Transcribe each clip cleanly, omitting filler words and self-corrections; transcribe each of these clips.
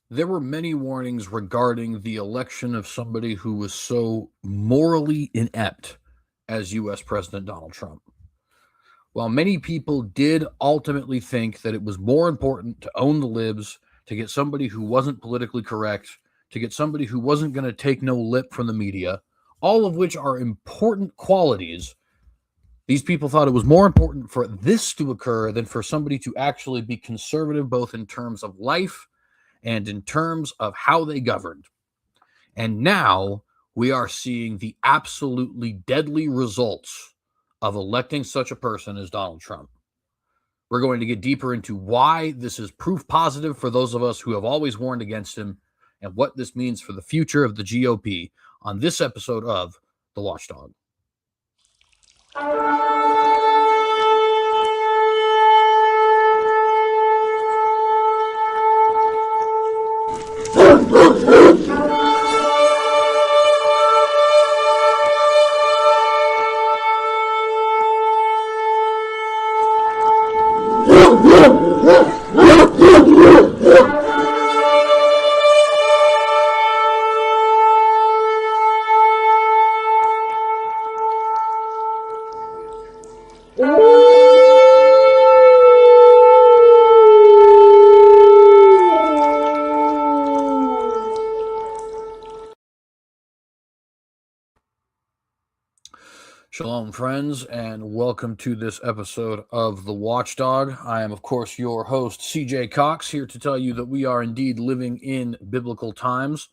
There were many warnings regarding the election of somebody who was so morally inept as U.S. President Donald Trump. While many people did ultimately think that it was more important to own the libs, to get somebody who wasn't politically correct, to get somebody who wasn't going to take no lip from the media, all of which are important qualities, these people thought it was more important for this to occur than for somebody to actually be conservative, both in terms of life and in terms of how they governed. And now we are seeing the absolutely deadly results of electing such a person as Donald Trump. We're going to get deeper into why this is proof positive for those of us who have always warned against him and what this means for the future of the GOP on this episode of The Watchdog. Shalom, friends, and welcome to this episode of The Watchdog. I am, of course, your host, CJ Cox, here to tell you that we are indeed living in biblical times.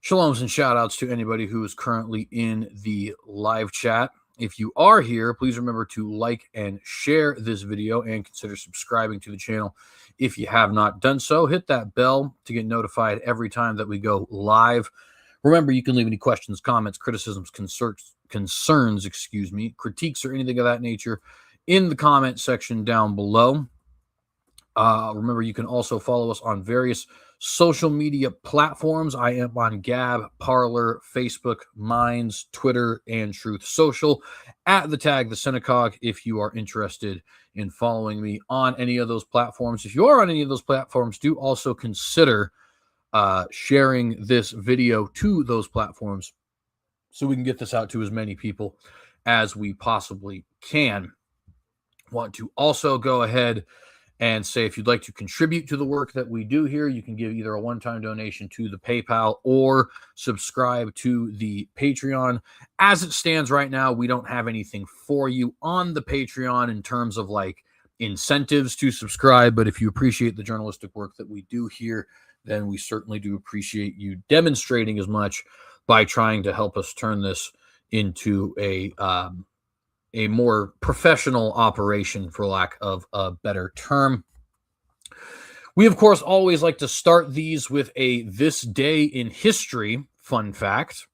Shaloms and shout-outs to anybody who is currently in the live chat. If you are here, please remember to like and share this video and consider subscribing to the channel if you have not done so. Hit that bell to get notified every time that we go live. Remember, you can leave any questions, comments, criticisms, concerns, critiques, or anything of that nature in the comment section down below. Remember, you can also follow us on various social media platforms. I am on Gab, Parler, Facebook, Minds, Twitter, and Truth Social at the tag The Synagogue if you are interested in following me on any of those platforms. If you are on any of those platforms, do also consider sharing this video to those platforms so we can get this out to as many people as we possibly can. Want to also go ahead and say if you'd like to contribute to the work that we do here, you can give either a one-time donation to the PayPal or subscribe to the Patreon. As it stands right now, we don't have anything for you on the Patreon in terms of like incentives to subscribe, but if you appreciate the journalistic work that we do here, then we certainly do appreciate you demonstrating as much by trying to help us turn this into a more professional operation, for lack of a better term. We, of course, always like to start these with a This Day in History fun fact.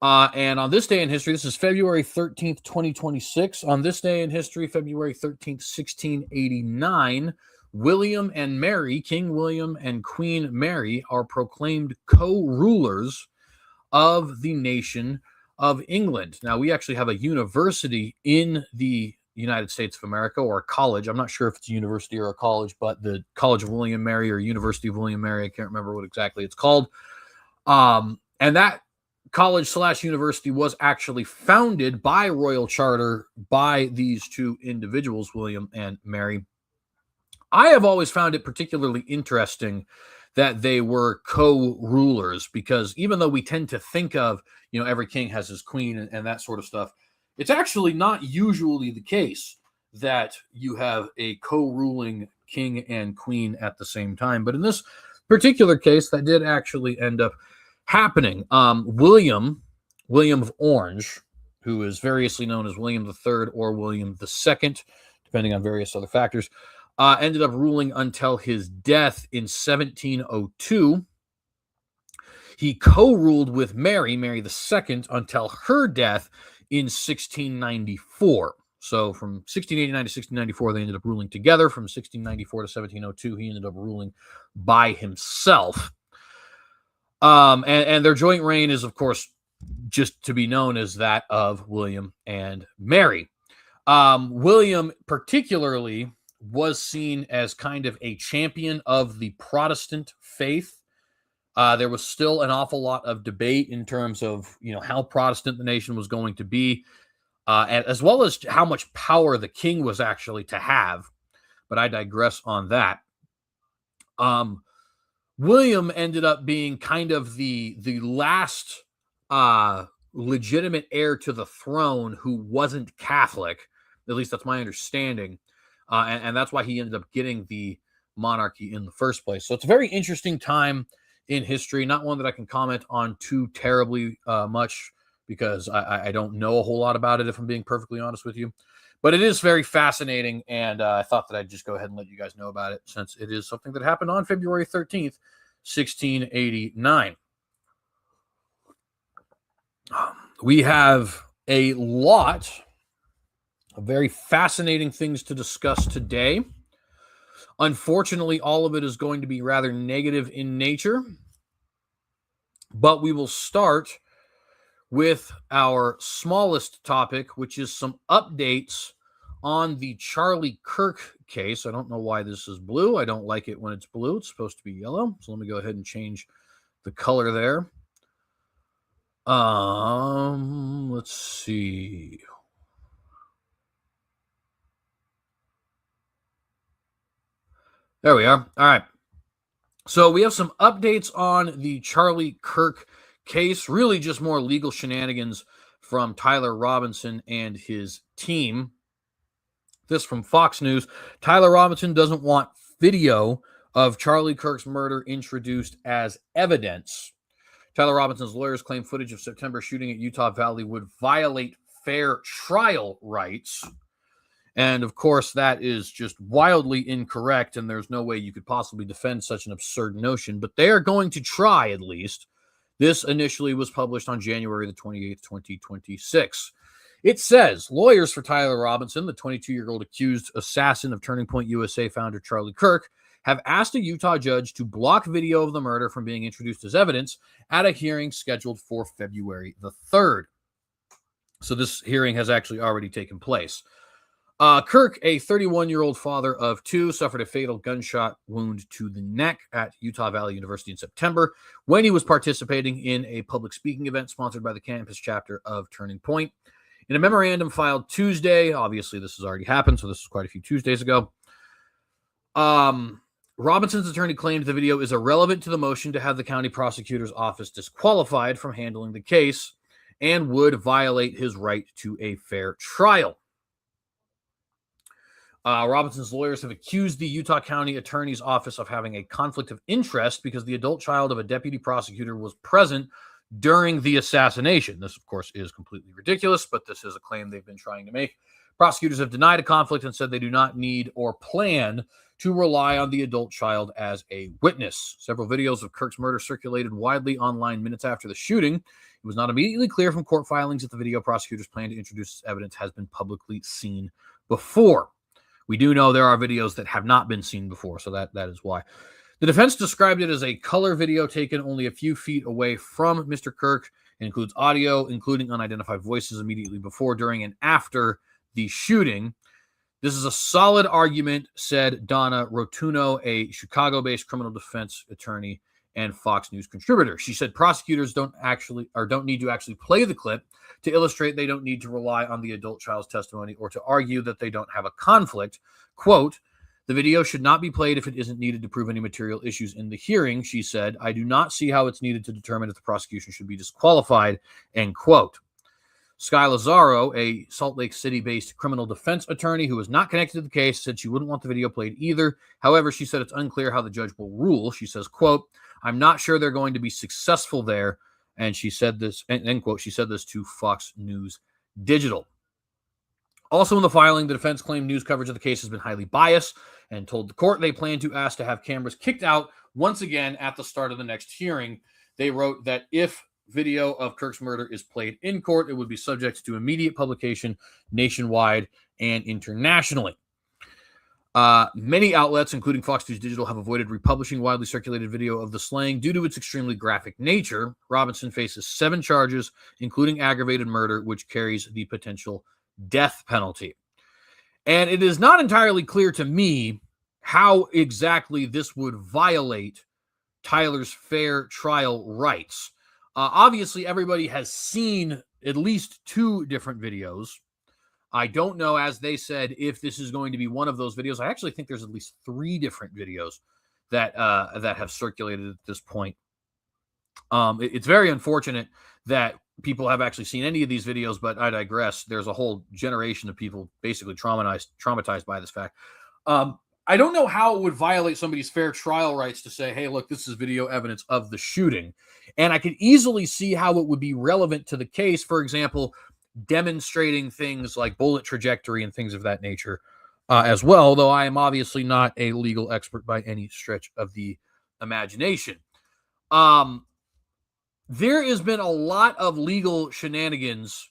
And on this day in history, this is February 13th, 2026. On this day in history, February 13th, 1689, William and Mary, King William and Queen Mary, are proclaimed co-rulers of the nation of England. Now, we actually have a university in the United States of America, or a college. I'm not sure if it's a university or a college, but the College of William Mary or University of William Mary, I can't remember what exactly it's called. And that college/university was actually founded by royal charter by these two individuals, William and Mary. I have always found it particularly interesting that they were co-rulers, because even though we tend to think of, every king has his queen and that sort of stuff, it's actually not usually the case that you have a co-ruling king and queen at the same time. But in this particular case, that did actually end up happening. William of Orange, who is variously known as William III or William II, depending on various other factors, ended up ruling until his death in 1702. He co-ruled with Mary II, until her death in 1694. So from 1689 to 1694, they ended up ruling together. From 1694 to 1702, he ended up ruling by himself. And their joint reign is, of course, just to be known as that of William and Mary. William particularly was seen as kind of a champion of the Protestant faith. There was still an awful lot of debate in terms of, how Protestant the nation was going to be, as well as how much power the king was actually to have. But I digress on that. William ended up being kind of the last legitimate heir to the throne who wasn't Catholic. At least that's my understanding. And that's why he ended up getting the monarchy in the first place. So it's a very interesting time in history, not one that I can comment on too terribly much, because I don't know a whole lot about it, if I'm being perfectly honest with you. But it is very fascinating, and I thought that I'd just go ahead and let you guys know about it, since it is something that happened on February 13th, 1689. We have a lot of very fascinating things to discuss today. Unfortunately, all of it is going to be rather negative in nature, but we will start with our smallest topic, which is some updates on the Charlie Kirk case. I don't know why this is blue. I don't like it when it's blue. It's supposed to be yellow. So let me go ahead and change the color there. Let's see. There we are. All right. So we have some updates on the Charlie Kirk case, really just more legal shenanigans from Tyler Robinson and his team. This from Fox News. Tyler Robinson doesn't want video of Charlie Kirk's murder introduced as evidence. Tyler Robinson's lawyers claim footage of September shooting at Utah Valley would violate fair trial rights. And of course, that is just wildly incorrect, and there's no way you could possibly defend such an absurd notion, but they are going to try, at least. This initially was published on January the 28th, 2026. It says, lawyers for Tyler Robinson, the 22-year-old accused assassin of Turning Point USA founder Charlie Kirk, have asked a Utah judge to block video of the murder from being introduced as evidence at a hearing scheduled for February the 3rd. So this hearing has actually already taken place. Kirk, a 31-year-old father of two, suffered a fatal gunshot wound to the neck at Utah Valley University in September when he was participating in a public speaking event sponsored by the campus chapter of Turning Point. In a memorandum filed Tuesday, obviously this has already happened, so this is quite a few Tuesdays ago, Robinson's attorney claimed the video is irrelevant to the motion to have the county prosecutor's office disqualified from handling the case and would violate his right to a fair trial. Robinson's lawyers have accused the Utah County Attorney's Office of having a conflict of interest because the adult child of a deputy prosecutor was present during the assassination. This, of course, is completely ridiculous, but this is a claim they've been trying to make. Prosecutors have denied a conflict and said they do not need or plan to rely on the adult child as a witness. Several videos of Kirk's murder circulated widely online minutes after the shooting. It was not immediately clear from court filings that the video prosecutors plan to introduce as evidence has been publicly seen before. We do know there are videos that have not been seen before, so that is why. The defense described it as a color video taken only a few feet away from Mr. Kirk. It includes audio, including unidentified voices immediately before, during, and after the shooting. This is a solid argument, said Donna Rotuno, a Chicago-based criminal defense attorney and Fox News contributor. She said prosecutors don't need to actually play the clip to illustrate they don't need to rely on the adult child's testimony or to argue that they don't have a conflict. Quote, the video should not be played if it isn't needed to prove any material issues in the hearing, she said. I do not see how it's needed to determine if the prosecution should be disqualified, end quote. Sky Lazaro, a Salt Lake City-based criminal defense attorney who was not connected to the case, said she wouldn't want the video played either. However, she said it's unclear how the judge will rule. She says, quote, I'm not sure they're going to be successful there. And she said this, end quote, she said this to Fox News Digital. Also in the filing, the defense claimed news coverage of the case has been highly biased and told the court they plan to ask to have cameras kicked out once again at the start of the next hearing. They wrote that if video of Kirk's murder is played in court, it would be subject to immediate publication nationwide and internationally. Many outlets, including Fox News Digital, have avoided republishing widely circulated video of the slaying due to its extremely graphic nature. Robinson faces 7 charges, including aggravated murder, which carries the potential death penalty. And it is not entirely clear to me how exactly this would violate Tyler's fair trial rights. Obviously, everybody has seen at least 2 different videos. I don't know, as they said, if this is going to be one of those videos. I actually think there's at least 3 different videos that have circulated at this point. It's very unfortunate that people have actually seen any of these videos, but I digress. There's a whole generation of people basically traumatized by this fact. I don't know how it would violate somebody's fair trial rights to say, hey, look, this is video evidence of the shooting. And I could easily see how it would be relevant to the case. For example, demonstrating things like bullet trajectory and things of that nature as well, though I am obviously not a legal expert by any stretch of the imagination. There has been a lot of legal shenanigans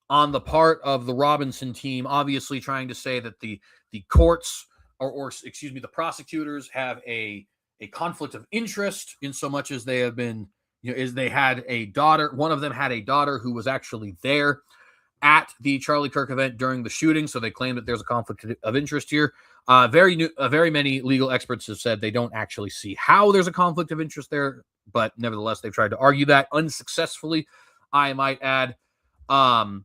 on the part of the Robinson team, obviously trying to say that the courts or excuse me, the prosecutors have a conflict of interest in so much as they have been, as they had a daughter. One of them had a daughter who was actually there at the Charlie Kirk event during the shooting, so they claim that there's a conflict of interest here. Very many legal experts have said they don't actually see how there's a conflict of interest there, but nevertheless, they've tried to argue that unsuccessfully, I might add. And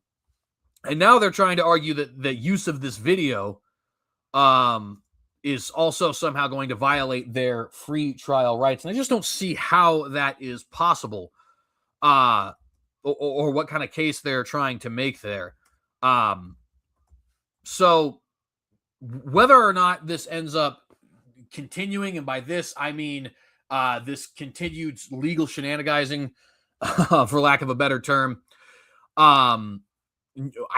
now they're trying to argue that the use of this video is also somehow going to violate their free trial rights. And I just don't see how that is possible, or what kind of case they're trying to make there. So whether or not this ends up continuing, and by this, I mean this continued legal shenanigans, for lack of a better term, I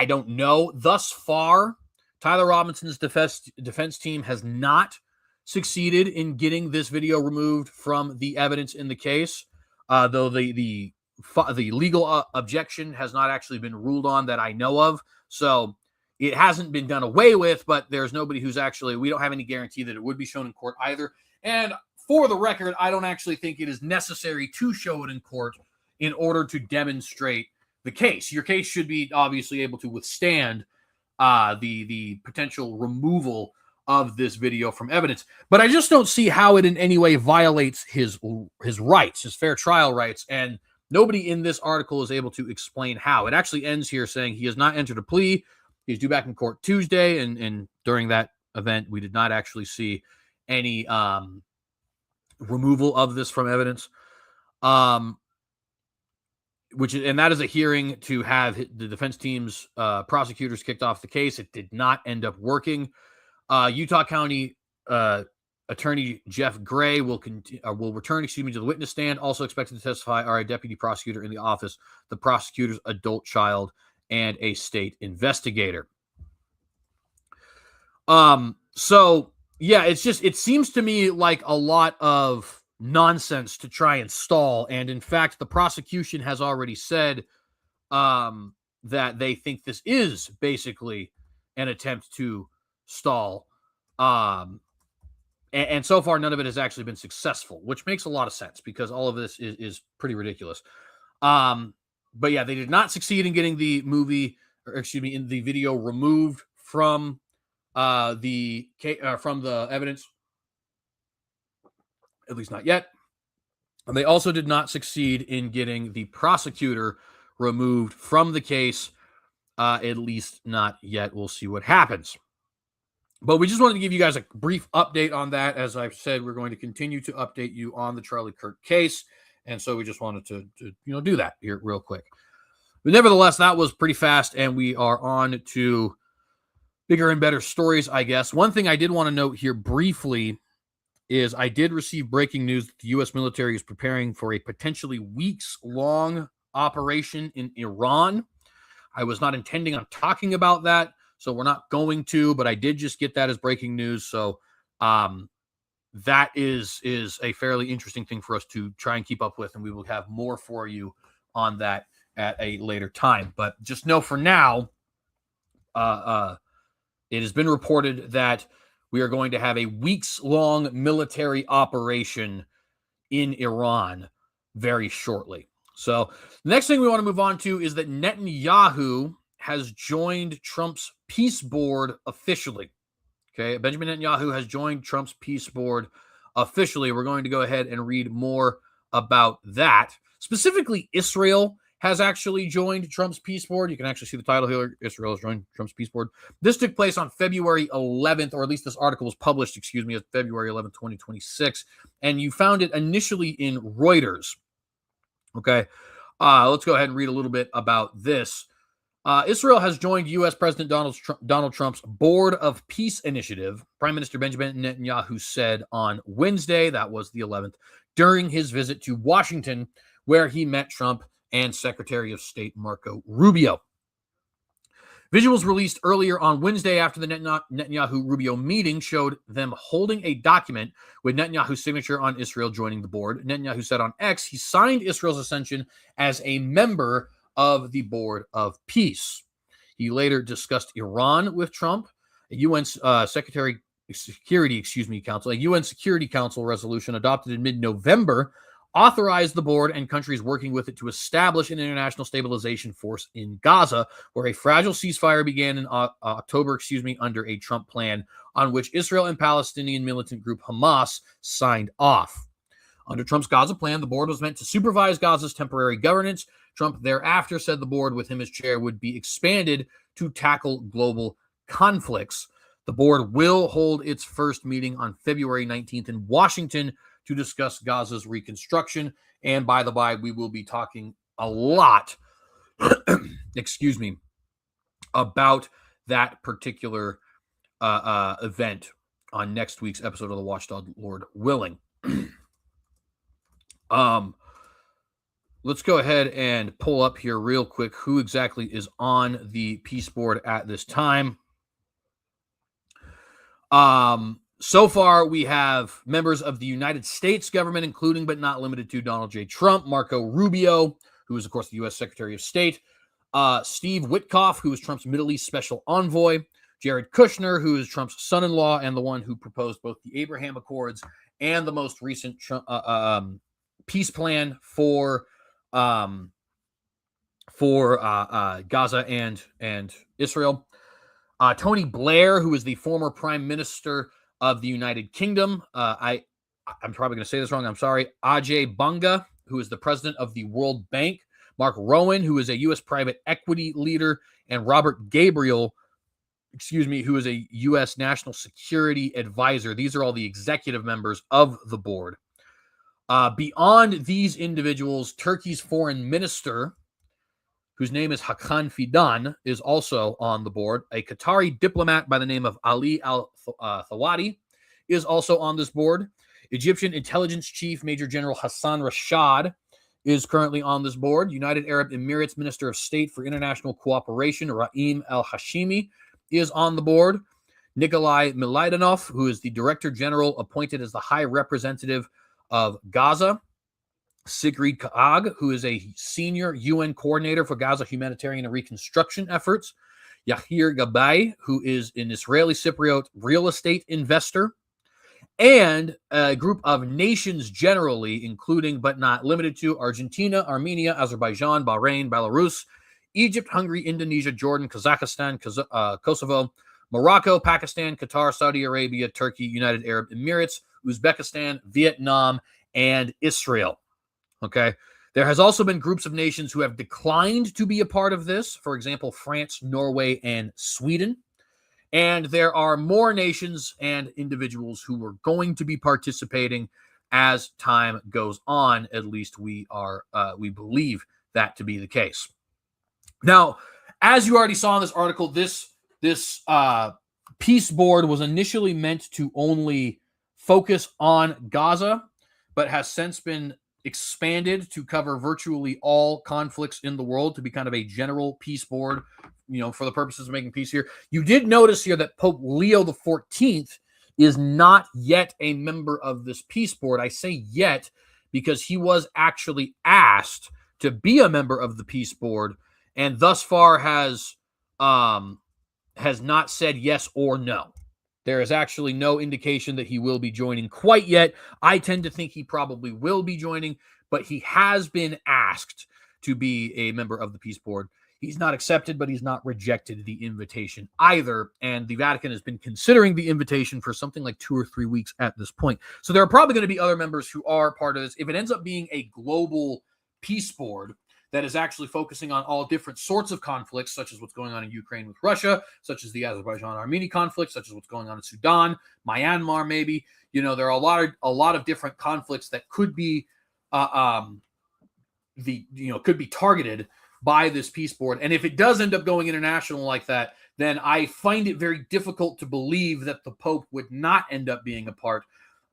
don't know. Thus far, Tyler Robinson's defense team has not succeeded in getting this video removed from the evidence in the case, though the legal objection has not actually been ruled on that I know of. So it hasn't been done away with, but there's nobody who's actually, we don't have any guarantee that it would be shown in court either. And for the record, I don't actually think it is necessary to show it in court in order to demonstrate the case. Your case should be obviously able to withstand the potential removal of this video from evidence. But I just don't see how it in any way violates his rights, his fair trial rights. And nobody in this article is able to explain how. It actually ends here saying he has not entered a plea. He's due back in court Tuesday. And during that event, we did not actually see any removal of this from evidence. And that is a hearing to have the defense team's prosecutors kicked off the case. It did not end up working. Utah County Attorney Jeff Gray will return to the witness stand. Also expected to testify are a deputy prosecutor in the office, the prosecutor's adult child, and a state investigator. So yeah, it seems to me like a lot of nonsense to try and stall. And in fact, the prosecution has already said that they think this is basically an attempt to stall. And so far, none of it has actually been successful, which makes a lot of sense because all of this is pretty ridiculous. But yeah, they did not succeed in getting the in the video removed from the evidence, at least not yet. And they also did not succeed in getting the prosecutor removed from the case, at least not yet. We'll see what happens. But we just wanted to give you guys a brief update on that. As I've said, we're going to continue to update you on the Charlie Kirk case. And so we just wanted to do that here real quick. But nevertheless, that was pretty fast, and we are on to bigger and better stories, I guess. One thing I did want to note here briefly is I did receive breaking news that the U.S. military is preparing for a potentially weeks-long operation in Iran. I was not intending on talking about that, so we're not going to, but I did just get that as breaking news. So that is a fairly interesting thing for us to try and keep up with, and we will have more for you on that at a later time. But just know for now, it has been reported that we are going to have a weeks-long military operation in Iran very shortly. So the next thing we want to move on to is that Netanyahu has joined Trump's peace board officially. Okay, Benjamin Netanyahu has joined Trump's peace board officially. We're going to go ahead and read more about that. Specifically, Israel has actually joined Trump's peace board. You can actually see the title here. Israel has joined Trump's peace board. This took place on February 11th, or at least this article was published, on February 11th, 2026. And you found it initially in Reuters. Okay, let's go ahead and read a little bit about this. Israel has joined U.S. President Donald Trump's Board of Peace Initiative, Prime Minister Benjamin Netanyahu said on Wednesday, that was the 11th, during his visit to Washington, where he met Trump and Secretary of State Marco Rubio. Visuals released earlier on Wednesday after the Netanyahu-Rubio meeting showed them holding a document with Netanyahu's signature on Israel joining the board. Netanyahu said on X he signed Israel's ascension as a member of the Board of Peace. He later discussed Iran with Trump. A UN Security Council resolution adopted in mid-November authorized the board and countries working with it to establish an international stabilization force in Gaza, where a fragile ceasefire began in October, under a Trump plan on which Israel and Palestinian militant group Hamas signed off. Under Trump's Gaza plan, the board was meant to supervise Gaza's temporary governance. Trump thereafter said the board, with him as chair, would be expanded to tackle global conflicts. The board will hold its first meeting on February 19th in Washington to discuss Gaza's reconstruction. And by the by, we will be talking a lot, about that particular event on next week's episode of the Watchdog, Lord willing. Let's go ahead and pull up here real quick who exactly is on the peace board at this time. So far, we have members of the United States government, including but not limited to Donald J. Trump, Marco Rubio, who is, of course, the U.S. Secretary of State, Steve Witkoff, who is Trump's Middle East Special Envoy, Jared Kushner, who is Trump's son-in-law and the one who proposed both the Abraham Accords and the most recent peace plan for Gaza and Israel. Tony Blair, who is the former Prime Minister of the United Kingdom. I'm probably going to say this wrong. I'm sorry. Ajay Banga, who is the president of the World Bank. Mark Rowan, who is a U.S. private equity leader. And Robert Gabriel, who is a U.S. national security advisor. These are all the executive members of the board. Beyond these individuals, Turkey's foreign minister, whose name is Hakan Fidan, is also on the board. A Qatari diplomat by the name of Ali Al-Thawadi is also on this board. Egyptian intelligence chief Major General Hassan Rashad is currently on this board. United Arab Emirates Minister of State for International Cooperation, Rahim Al-Hashimi, is on the board. Nikolai Milaidanov, who is the Director General appointed as the High Representative of Gaza. Sigrid Kaag, who is a senior UN coordinator for Gaza humanitarian and reconstruction efforts. Yahir Gabay, who is an Israeli Cypriot real estate investor. And a group of nations generally, including but not limited to Argentina, Armenia, Azerbaijan, Bahrain, Belarus, Egypt, Hungary, Indonesia, Jordan, Kazakhstan, Kosovo, Morocco, Pakistan, Qatar, Saudi Arabia, Turkey, United Arab Emirates, Uzbekistan, Vietnam, and Israel. Okay. There has also been groups of nations who have declined to be a part of this. For example, France, Norway, and Sweden. And there are more nations and individuals who are going to be participating as time goes on. At least we believe that to be the case. Now, as you already saw in this article, this peace board was initially meant to only focus on Gaza, but has since been expanded to cover virtually all conflicts in the world, to be kind of a general peace board, for the purposes of making peace here. You did notice here that Pope Leo XIV is not yet a member of this peace board. I say yet because he was actually asked to be a member of the peace board, and thus far has not said yes or no. There is actually no indication that he will be joining quite yet. I tend to think he probably will be joining, but he has been asked to be a member of the peace board. He's not accepted, but he's not rejected the invitation either. And the Vatican has been considering the invitation for something like 2 or 3 weeks at this point. So there are probably going to be other members who are part of this. If it ends up being a global peace board that is actually focusing on all different sorts of conflicts, such as what's going on in Ukraine with Russia, such as the Azerbaijan-Armenia conflict, such as what's going on in Sudan, Myanmar, maybe. There are a lot of different conflicts that could be could be targeted by this peace board. And if it does end up going international like that, then I find it very difficult to believe that the Pope would not end up being a part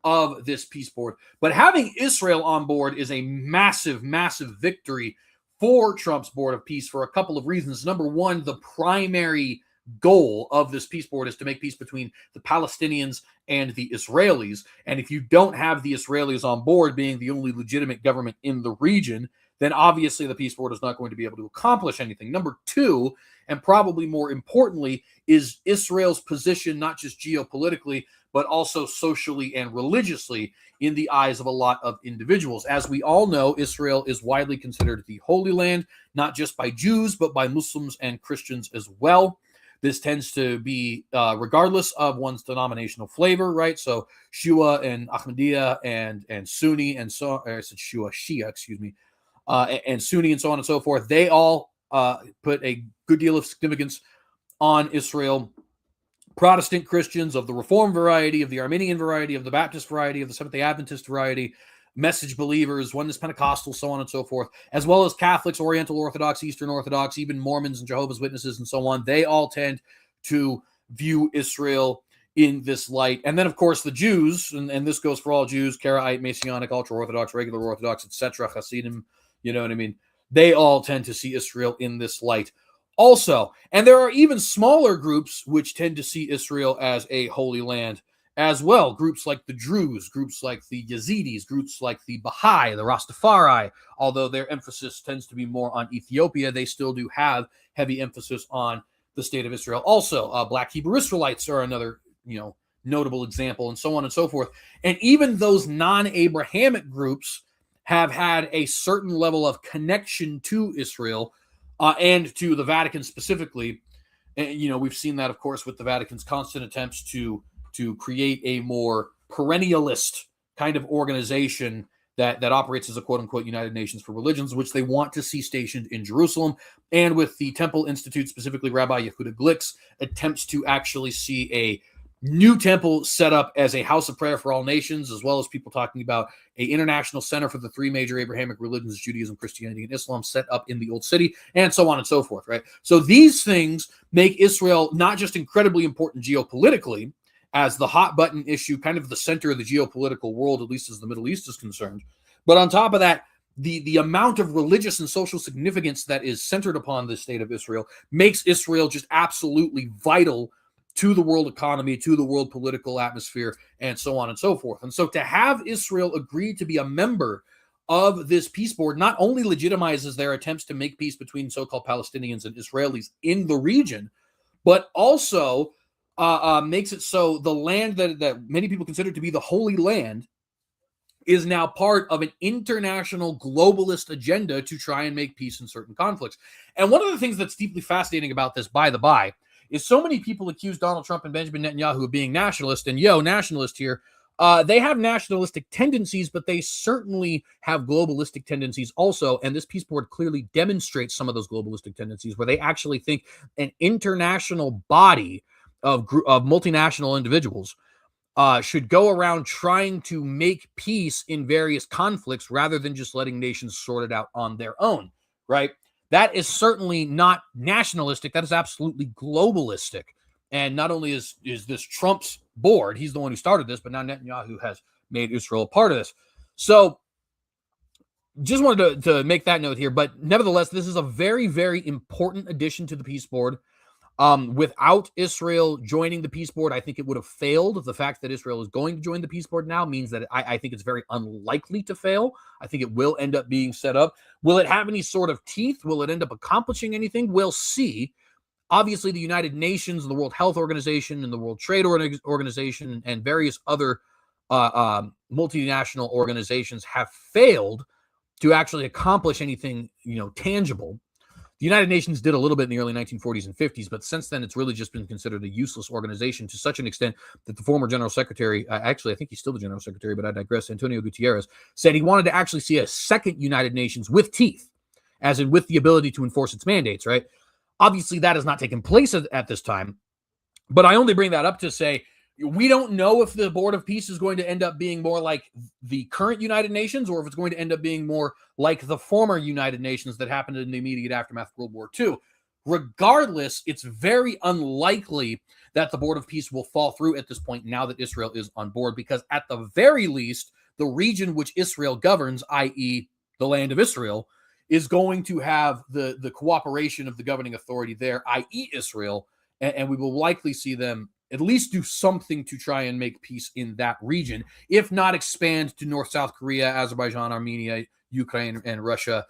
of this peace board. But having Israel on board is a massive, massive victory for Trump's Board of Peace for a couple of reasons. Number one, the primary goal of this peace board is to make peace between the Palestinians and the Israelis. And if you don't have the Israelis on board being the only legitimate government in the region, then obviously the peace board is not going to be able to accomplish anything. Number two, and probably more importantly, is Israel's position, not just geopolitically, but also socially and religiously in the eyes of a lot of individuals. As we all know, Israel is widely considered the Holy Land, not just by Jews, but by Muslims and Christians as well. This tends to be regardless of one's denominational flavor, right? So Shia and Ahmadiyya and Sunni and so I said Shia, excuse me, and Sunni and so on and so forth. They all put a good deal of significance on Israel. Protestant Christians of the Reform variety, of the Arminian variety, of the Baptist variety, of the Seventh-day Adventist variety, Message believers, Oneness Pentecostal, so on and so forth, as well as Catholics, Oriental Orthodox, Eastern Orthodox, even Mormons and Jehovah's Witnesses and so on. They all tend to view Israel in this light. And then, of course, the Jews, and this goes for all Jews, Karaite, Messianic, Ultra-Orthodox, Regular Orthodox, etc., Hasidim, you know what I mean? They all tend to see Israel in this light also. And there are even smaller groups which tend to see Israel as a holy land as well. Groups like the Druze, groups like the Yazidis, groups like the Baha'i, the Rastafari. Although their emphasis tends to be more on Ethiopia, they still do have heavy emphasis on the state of Israel. Also, Black Hebrew Israelites are another, notable example, and so on and so forth. And even those non-Abrahamic groups have had a certain level of connection to Israel and to the Vatican specifically. And, we've seen that, of course, with the Vatican's constant attempts to create a more perennialist kind of organization that operates as a quote-unquote United Nations for Religions, which they want to see stationed in Jerusalem. And with the Temple Institute, specifically Rabbi Yehuda Glick's attempts to actually see a new temple set up as a house of prayer for all nations, as well as people talking about an international center for the three major Abrahamic religions, Judaism, Christianity, and Islam, set up in the Old City, and so on and so forth, right? So these things make Israel not just incredibly important geopolitically, as the hot button issue, kind of the center of the geopolitical world, at least as the Middle East is concerned. But on top of that, the amount of religious and social significance that is centered upon the state of Israel makes Israel just absolutely vital to the world economy, to the world political atmosphere, and so on and so forth. And so to have Israel agree to be a member of this peace board not only legitimizes their attempts to make peace between so-called Palestinians and Israelis in the region, but also makes it so the land that many people consider to be the Holy Land is now part of an international globalist agenda to try and make peace in certain conflicts. And one of the things that's deeply fascinating about this, by the by, is so many people accuse Donald Trump and Benjamin Netanyahu of being nationalist, and nationalist here. They have nationalistic tendencies, but they certainly have globalistic tendencies also. And this peace board clearly demonstrates some of those globalistic tendencies, where they actually think an international body of multinational individuals should go around trying to make peace in various conflicts rather than just letting nations sort it out on their own, right? That is certainly not nationalistic. That is absolutely globalistic. And not only is this Trump's board, he's the one who started this, but now Netanyahu has made Israel a part of this. So just wanted to make that note here. But nevertheless, this is a very, very important addition to the peace board. Without Israel joining the peace board, I think it would have failed. The fact that Israel is going to join the peace board now means that I think it's very unlikely to fail. I think it will end up being set up. Will it have any sort of teeth? Will it end up accomplishing anything? We'll see. Obviously, the United Nations, the World Health Organization, and the World Trade Organization, and various other multinational organizations have failed to actually accomplish anything, tangible. The United Nations did a little bit in the early 1940s and 50s, but since then it's really just been considered a useless organization to such an extent that the former General Secretary, actually I think he's still the General Secretary, but I digress, Antonio Gutierrez, said he wanted to actually see a second United Nations with teeth, as in with the ability to enforce its mandates, right? Obviously that has not taken place at this time, but I only bring that up to say we don't know if the Board of Peace is going to end up being more like the current United Nations or if it's going to end up being more like the former United Nations that happened in the immediate aftermath of World War II. Regardless, it's very unlikely that the Board of Peace will fall through at this point now that Israel is on board, because at the very least, the region which Israel governs, i.e. the land of Israel, is going to have the cooperation of the governing authority there, i.e. Israel, and we will likely see them at least do something to try and make peace in that region, if not expand to North, South Korea, Azerbaijan, Armenia, Ukraine, and Russia,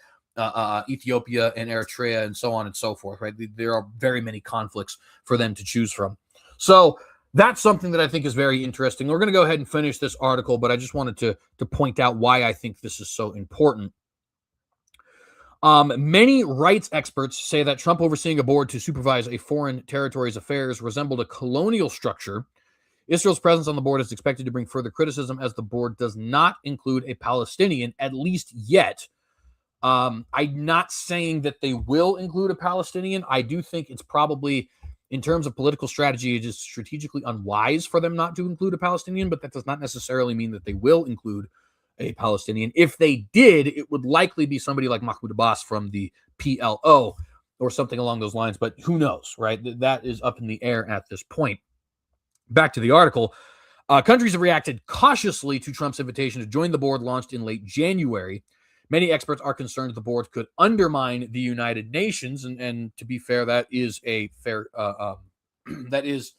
Ethiopia, and Eritrea, and so on and so forth, right? There are very many conflicts for them to choose from. So that's something that I think is very interesting. We're going to go ahead and finish this article, but I just wanted to point out why I think this is so important. Many rights experts say that Trump overseeing a board to supervise a foreign territory's affairs resembled a colonial structure. Israel's presence on the board is expected to bring further criticism, as the board does not include a Palestinian, at least yet. I'm not saying that they will include a Palestinian. I do think it's probably, in terms of political strategy, it is strategically unwise for them not to include a Palestinian, but that does not necessarily mean that they will include a Palestinian. If they did, it would likely be somebody like Mahmoud Abbas from the PLO or something along those lines, but who knows, right? That is up in the air at this point. Back to the article. Countries have reacted cautiously to Trump's invitation to join the board launched in late January. Many experts are concerned the board could undermine the United Nations, and to be fair, that is a fair that is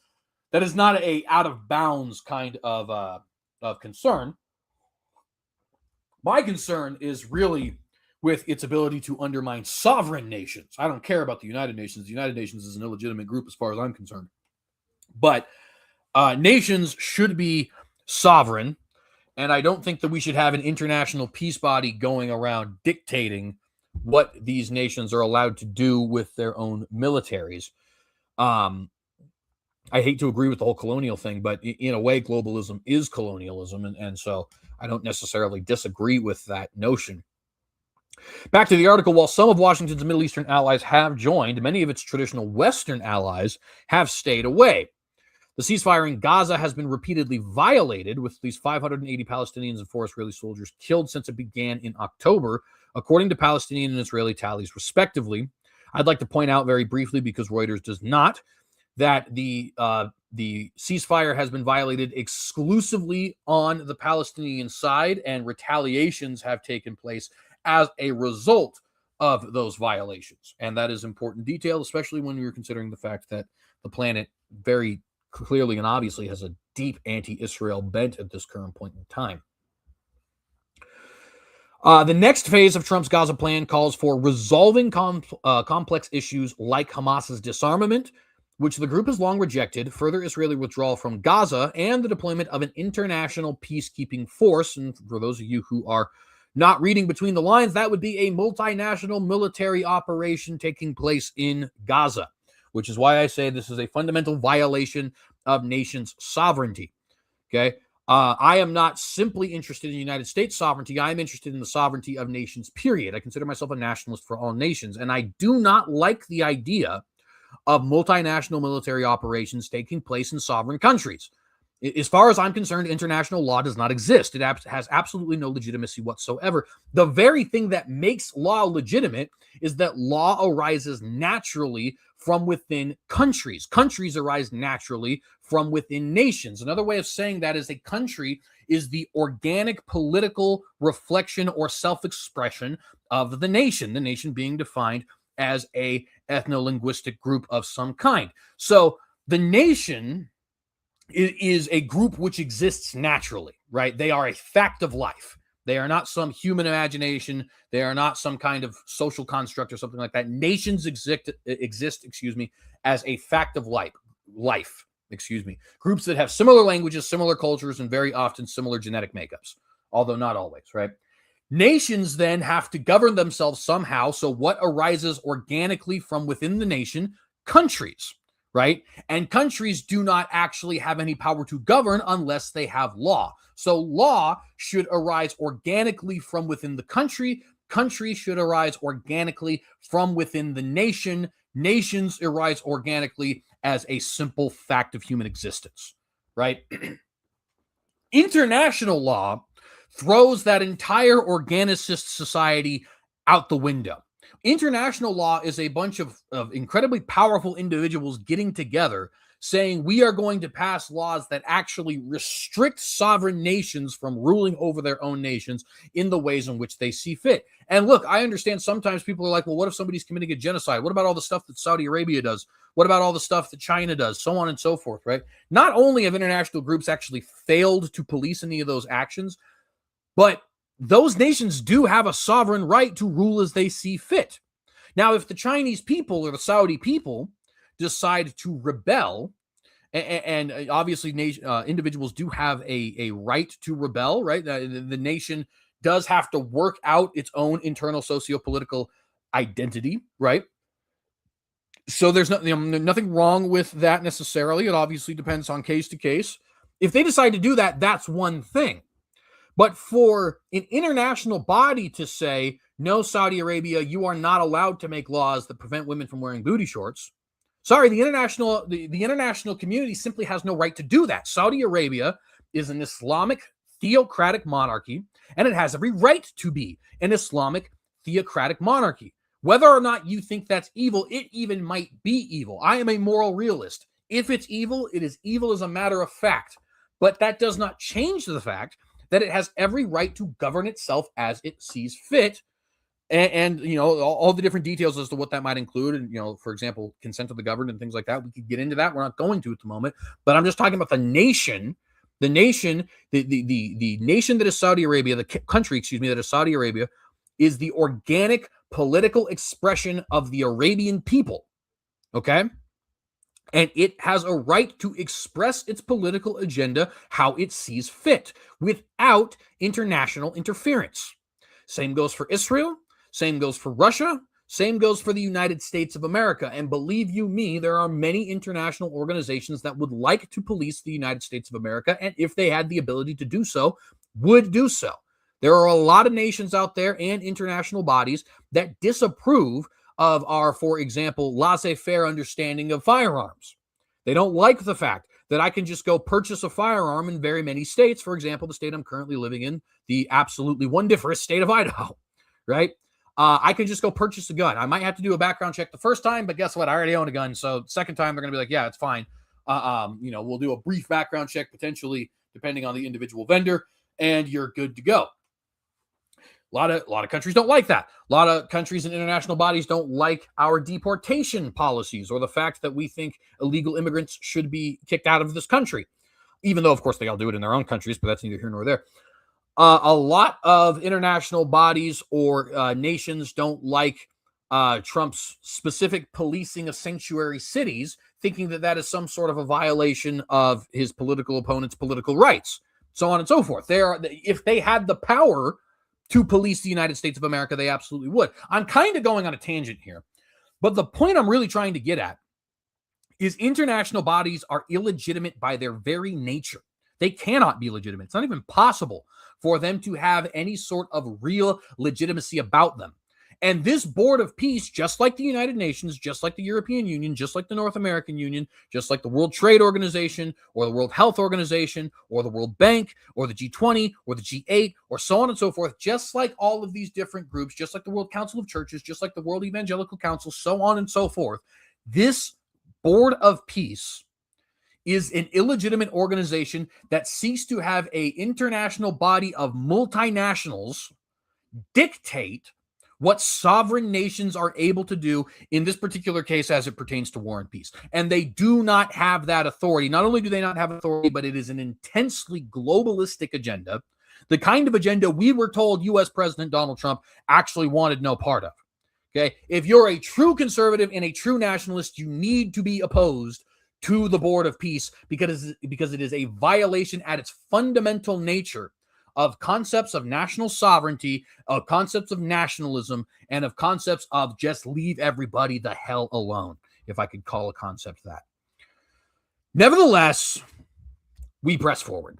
not a out of bounds kind of concern. My concern is really with its ability to undermine sovereign nations. I don't care about the United Nations. The United Nations is an illegitimate group as far as I'm concerned. But nations should be sovereign, and I don't think that we should have an international peace body going around dictating what these nations are allowed to do with their own militaries. I hate to agree with the whole colonial thing, but in a way, globalism is colonialism, and so I don't necessarily disagree with that notion. Back to the article. While some of Washington's Middle Eastern allies have joined, many of its traditional Western allies have stayed away. The ceasefire in Gaza has been repeatedly violated, with at least 580 Palestinians and 4 Israeli soldiers killed since it began in October, according to Palestinian and Israeli tallies, respectively. I'd like to point out very briefly, because Reuters does not, that the ceasefire has been violated exclusively on the Palestinian side, and retaliations have taken place as a result of those violations. And that is important detail, especially when you're considering the fact that the planet very clearly and obviously has a deep anti-Israel bent at this current point in time. The next phase of Trump's Gaza plan calls for resolving complex issues like Hamas's disarmament, which the group has long rejected, further Israeli withdrawal from Gaza, and the deployment of an international peacekeeping force. And for those of you who are not reading between the lines, that would be a multinational military operation taking place in Gaza, which is why I say this is a fundamental violation of nations' sovereignty. Okay? I am not simply interested in the United States sovereignty. I am interested in the sovereignty of nations, period. I consider myself a nationalist for all nations, and I do not like the idea of multinational military operations taking place in sovereign countries. As far as I'm concerned, international law does not exist. It has absolutely no legitimacy whatsoever. The very thing that makes law legitimate is that law arises naturally from within countries. Countries arise naturally from within nations. Another way of saying that is a country is the organic political reflection or self-expression of the nation being defined as a ethno-linguistic group of some kind. So the nation is a group which exists naturally, right? They are a fact of life. They are not some human imagination. They are not some kind of social construct or something like that. Nations exist, as a fact of life. Groups that have similar languages, similar cultures, and very often similar genetic makeups, although not always, right? Nations then have to govern themselves somehow. So what arises organically from within the nation? Countries, right? And countries do not actually have any power to govern unless they have law. So law should arise organically from within the country. Countries should arise organically from within the nation. Nations arise organically as a simple fact of human existence, right? International law throws that entire organicist society out the window. International law is a bunch of incredibly powerful individuals getting together saying we are going to pass laws that actually restrict sovereign nations from ruling over their own nations in the ways in which they see fit. And look, I understand sometimes people are like, well, what if somebody's committing a genocide? What about all the stuff that Saudi Arabia does? What about all the stuff that China does? So on and so forth, right? Not only have international groups actually failed to police any of those actions, but those nations do have a sovereign right to rule as they see fit. Now, if the Chinese people or the Saudi people decide to rebel, and obviously individuals do have a right to rebel, right? The nation does have to work out its own internal socio-political identity, right? So there's nothing wrong with that necessarily. It obviously depends on case to case. If they decide to do that, that's one thing. But for an international body to say, no, Saudi Arabia, you are not allowed to make laws that prevent women from wearing booty shorts. Sorry, the international community simply has no right to do that. Saudi Arabia is an Islamic theocratic monarchy, and it has every right to be an Islamic theocratic monarchy. Whether or not you think that's evil, it even might be evil. I am a moral realist. If it's evil, it is evil as a matter of fact. But that does not change the fact that it has every right to govern itself as it sees fit. And all the different details as to what that might include. And, for example, consent of the governed and things like that. We could get into that. We're not going to at the moment. But I'm just talking about the nation, the nation that is Saudi Arabia, the country, that is Saudi Arabia, is the organic political expression of the Arabian people. Okay? And it has a right to express its political agenda how it sees fit without international interference. Same goes for Israel. Same goes for Russia. Same goes for the United States of America. And believe you me, there are many international organizations that would like to police the United States of America. And if they had the ability to do so, would do so. There are a lot of nations out there and international bodies that disapprove of our, for example, laissez-faire understanding of firearms. They don't like the fact that I can just go purchase a firearm in very many states. For example, the state I'm currently living in, the absolutely wonderful state of Idaho, right? I can just go purchase a gun. I might have to do a background check the first time, but guess what? I already own a gun. So second time, they're going to be like, yeah, it's fine. We'll do a brief background check, potentially, depending on the individual vendor, and you're good to go. A lot of countries don't like that. A lot of countries and international bodies don't like our deportation policies or the fact that we think illegal immigrants should be kicked out of this country, even though, of course, they all do it in their own countries, but that's neither here nor there. A lot of international bodies or nations don't like Trump's specific policing of sanctuary cities, thinking that that is some sort of a violation of his political opponent's political rights, so on and so forth. If they had the power to police the United States of America, they absolutely would. I'm kind of going on a tangent here, but the point I'm really trying to get at is international bodies are illegitimate by their very nature. They cannot be legitimate. It's not even possible for them to have any sort of real legitimacy about them. And this Board of Peace, just like the United Nations, just like the European Union, just like the North American Union, just like the World Trade Organization or the World Health Organization or the World Bank or the G20 or the G8 or so on and so forth, just like all of these different groups, just like the World Council of Churches, just like the World Evangelical Council, so on and so forth, this Board of Peace is an illegitimate organization that seeks to have an international body of multinationals dictate what sovereign nations are able to do in this particular case as it pertains to war and peace. And they do not have that authority. Not only do they not have authority, but it is an intensely globalistic agenda, the kind of agenda we were told U.S. President Donald Trump actually wanted no part of. Okay, if you're a true conservative and a true nationalist, you need to be opposed to the Board of Peace because it is a violation at its fundamental nature of concepts of national sovereignty, of concepts of nationalism, and of concepts of just leave everybody the hell alone, if I could call a concept that. Nevertheless, we press forward.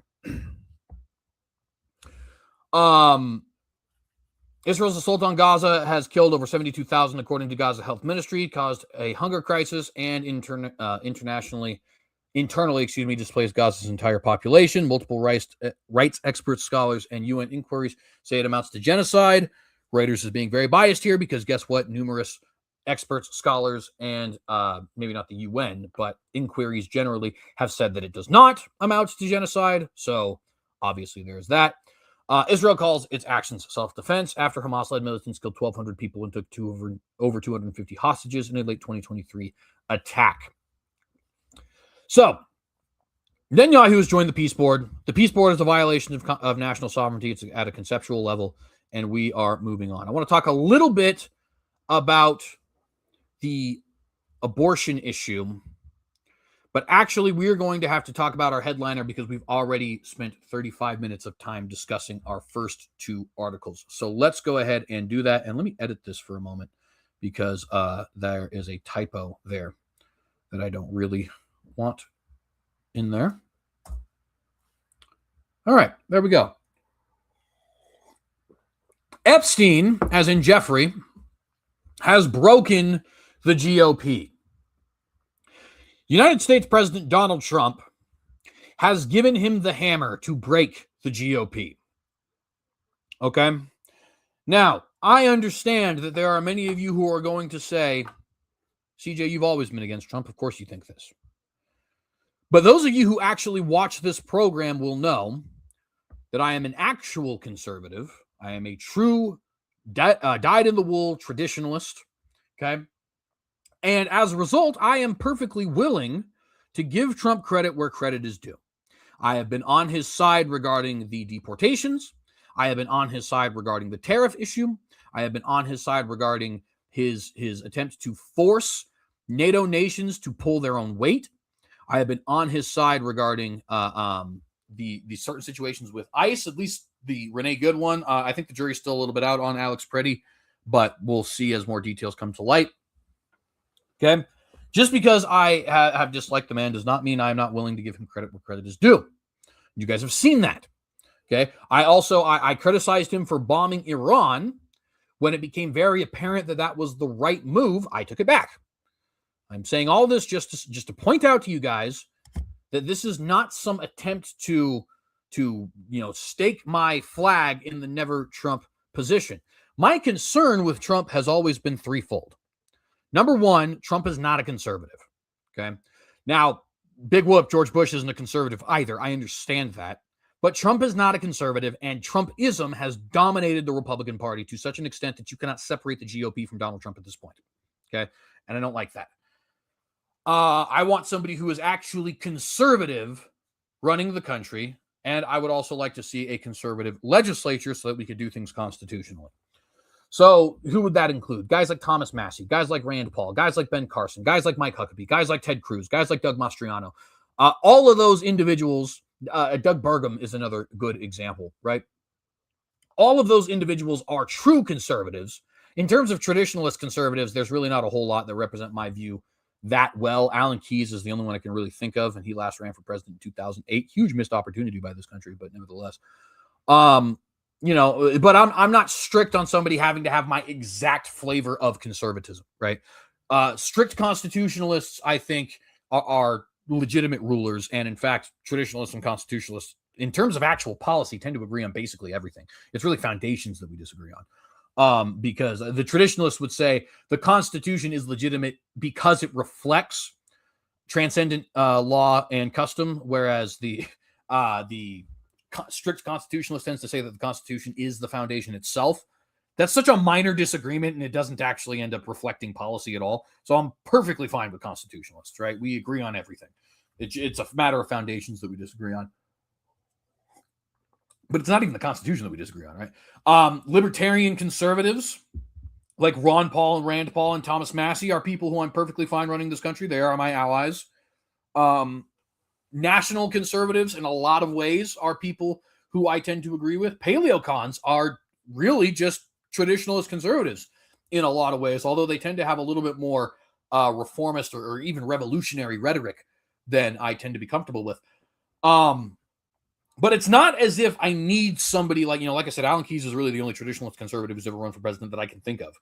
Israel's assault on Gaza has killed over 72,000, according to Gaza Health Ministry, caused a hunger crisis, and internally displaced Gaza's entire population. Multiple rights experts, scholars, and UN inquiries say it amounts to genocide. Reuters is being very biased here because guess what? Numerous experts, scholars, and maybe not the UN, but inquiries generally have said that it does not amount to genocide. So obviously there's that. Israel calls its actions self-defense after Hamas-led militants killed 1,200 people and took over 250 hostages in a late 2023 attack. So, Netanyahu has joined the peace board. The peace board is a violation of national sovereignty. It's at a conceptual level, and we are moving on. I want to talk a little bit about the abortion issue, but actually we're going to have to talk about our headliner because we've already spent 35 minutes of time discussing our first two articles. So let's go ahead and do that. And let me edit this for a moment because there is a typo there that I don't really want in there. All right, there we go. Epstein, as in Jeffrey, has broken the GOP. United States President Donald Trump has given him the hammer to break the GOP. Okay? Now, I understand that there are many of you who are going to say, CJ, you've always been against Trump. Of course you think this. But those of you who actually watch this program will know that I am an actual conservative. I am a true dyed-in-the-wool traditionalist. Okay? And as a result, I am perfectly willing to give Trump credit where credit is due. I have been on his side regarding the deportations. I have been on his side regarding the tariff issue. I have been on his side regarding his attempts to force NATO nations to pull their own weight. I have been on his side regarding the certain situations with ICE, at least the Renee Good one. I think the jury's still a little bit out on Alex Preddy, but we'll see as more details come to light. Okay, just because I have disliked the man does not mean I'm not willing to give him credit where credit is due. You guys have seen that. Okay, I criticized him for bombing Iran when it became very apparent that that was the right move. I took it back. I'm saying all this just to point out to you guys that this is not some attempt to stake my flag in the never Trump position. My concern with Trump has always been threefold. Number one, Trump is not a conservative. Okay. Now, big whoop, George Bush isn't a conservative either. I understand that. But Trump is not a conservative, and Trumpism has dominated the Republican Party to such an extent that you cannot separate the GOP from Donald Trump at this point. Okay. And I don't like that. I want somebody who is actually conservative running the country. And I would also like to see a conservative legislature so that we could do things constitutionally. So who would that include? Guys like Thomas Massie, guys like Rand Paul, guys like Ben Carson, guys like Mike Huckabee, guys like Ted Cruz, guys like Doug Mastriano. All of those individuals, Doug Burgum is another good example, right? All of those individuals are true conservatives. In terms of traditionalist conservatives, there's really not a whole lot that represent my view that well. Alan Keyes is the only one I can really think of, and he last ran for president in 2008. Huge missed opportunity by this country, but nevertheless. But I'm not strict on somebody having to have my exact flavor of conservatism, right? Strict constitutionalists, I think, are legitimate rulers. And in fact, traditionalists and constitutionalists, in terms of actual policy, tend to agree on basically everything. It's really foundations that we disagree on. Because the traditionalists would say the Constitution is legitimate because it reflects transcendent law and custom, whereas the strict constitutionalist tends to say that the Constitution is the foundation itself. That's such a minor disagreement, and it doesn't actually end up reflecting policy at all. So I'm perfectly fine with constitutionalists, right? We agree on everything. It's a matter of foundations that we disagree on. But it's not even the Constitution that we disagree on, right? Libertarian conservatives like Ron Paul and Rand Paul and Thomas Massie are people who I'm perfectly fine running this country. They are my allies. National conservatives, in a lot of ways, are people who I tend to agree with. Paleocons are really just traditionalist conservatives in a lot of ways, although they tend to have a little bit more reformist or even revolutionary rhetoric than I tend to be comfortable with. But it's not as if I need somebody like, like I said, Alan Keyes is really the only traditionalist conservative who's ever run for president that I can think of.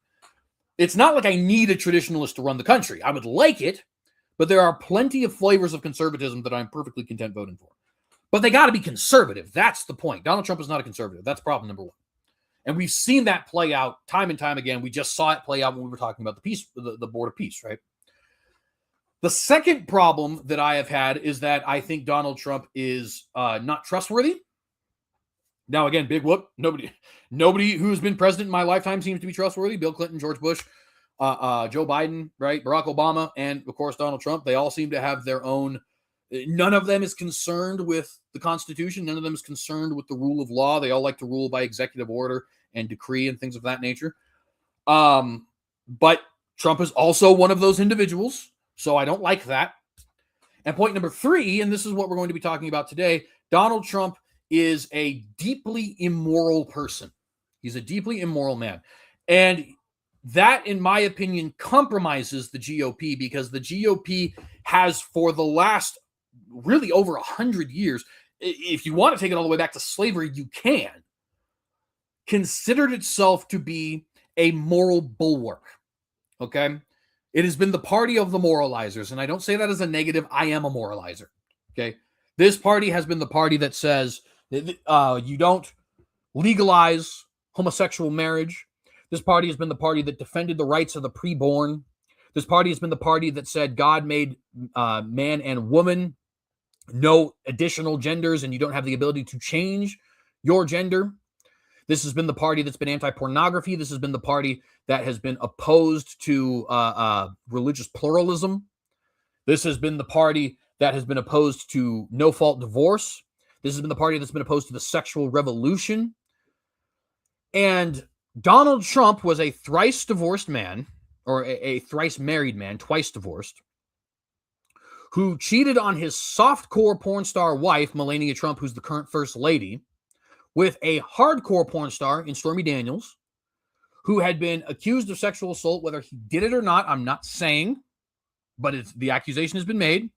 It's not like I need a traditionalist to run the country. I would like it, but there are plenty of flavors of conservatism that I'm perfectly content voting for. But they got to be conservative. That's the point. Donald Trump is not a conservative. That's problem number one. And we've seen that play out time and time again. We just saw it play out when we were talking about the Board of Peace, right? The second problem that I have had is that I think Donald Trump is not trustworthy. Now, again, big whoop. Nobody who's been president in my lifetime seems to be trustworthy. Bill Clinton, George Bush, Joe Biden, right? Barack Obama, and of course, Donald Trump. They all seem to have their own. None of them is concerned with the Constitution. None of them is concerned with the rule of law. They all like to rule by executive order and decree and things of that nature. But Trump is also one of those individuals. So I don't like that. And point number three, and this is what we're going to be talking about today, Donald Trump is a deeply immoral person. He's a deeply immoral man. And that, in my opinion, compromises the GOP because the GOP has, for the last really over 100 years, if you want to take it all the way back to slavery, you can, considered itself to be a moral bulwark. Okay? It has been the party of the moralizers, and I don't say that as a negative. I am a moralizer, okay? This party has been the party that says you don't legalize homosexual marriage. This party has been the party that defended the rights of the preborn. This party has been the party that said God made man and woman, no additional genders, and you don't have the ability to change your gender. This has been the party that's been anti-pornography. This has been the party that has been opposed to religious pluralism. This has been the party that has been opposed to no-fault divorce. This has been the party that's been opposed to the sexual revolution. And Donald Trump was a thrice divorced man, or a thrice married man, twice divorced, who cheated on his softcore porn star wife, Melania Trump, who's the current first lady, with a hardcore porn star in Stormy Daniels, who had been accused of sexual assault, whether he did it or not, I'm not saying, but the accusation has been made,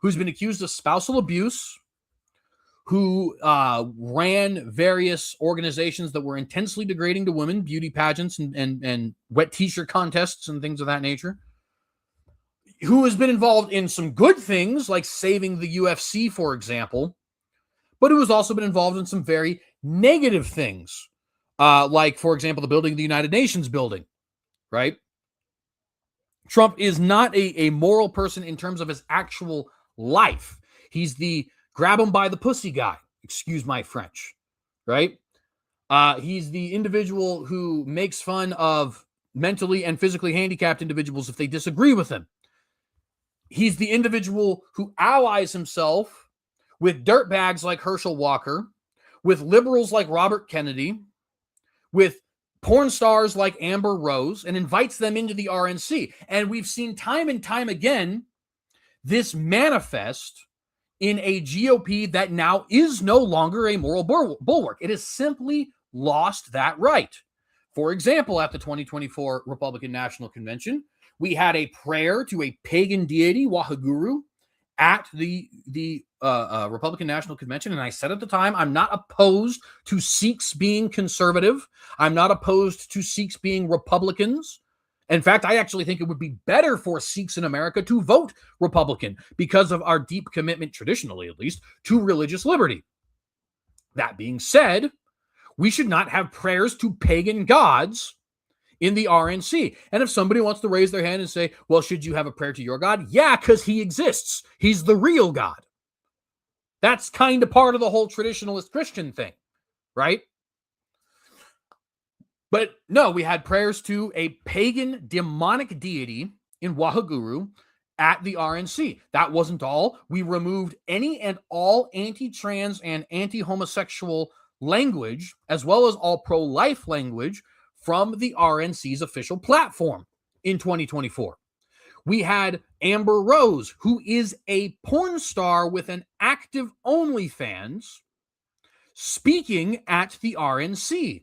who's been accused of spousal abuse, who ran various organizations that were intensely degrading to women, beauty pageants and wet t-shirt contests and things of that nature, who has been involved in some good things, like saving the UFC, for example, but who has also been involved in some very negative things, like, for example, the building of the United Nations building, right? Trump is not a moral person in terms of his actual life. He's the grab him by the pussy guy, excuse my French, right? He's the individual who makes fun of mentally and physically handicapped individuals if they disagree with him. He's the individual who allies himself with dirtbags like Herschel Walker, with liberals like Robert Kennedy, with porn stars like Amber Rose, and invites them into the RNC. And we've seen time and time again this manifest in a GOP that now is no longer a moral bulwark. It has simply lost that right. For example, at the 2024 Republican National Convention, we had a prayer to a pagan deity, Wahaguru, at the Republican National Convention. And I said at the time, I'm not opposed to Sikhs being conservative. I'm not opposed to Sikhs being Republicans. In fact, I actually think it would be better for Sikhs in America to vote Republican because of our deep commitment, traditionally at least, to religious liberty. That being said, we should not have prayers to pagan gods in the RNC. And if somebody wants to raise their hand and say, well, should you have a prayer to your God? Yeah, because he exists. He's the real God. That's kind of part of the whole traditionalist Christian thing, right? But no, we had prayers to a pagan demonic deity in Wahaguru at the RNC. That wasn't all. We removed any and all anti-trans and anti-homosexual language, as well as all pro-life language, from the RNC's official platform in 2024. We had Amber Rose, who is a porn star with an active OnlyFans, speaking at the RNC.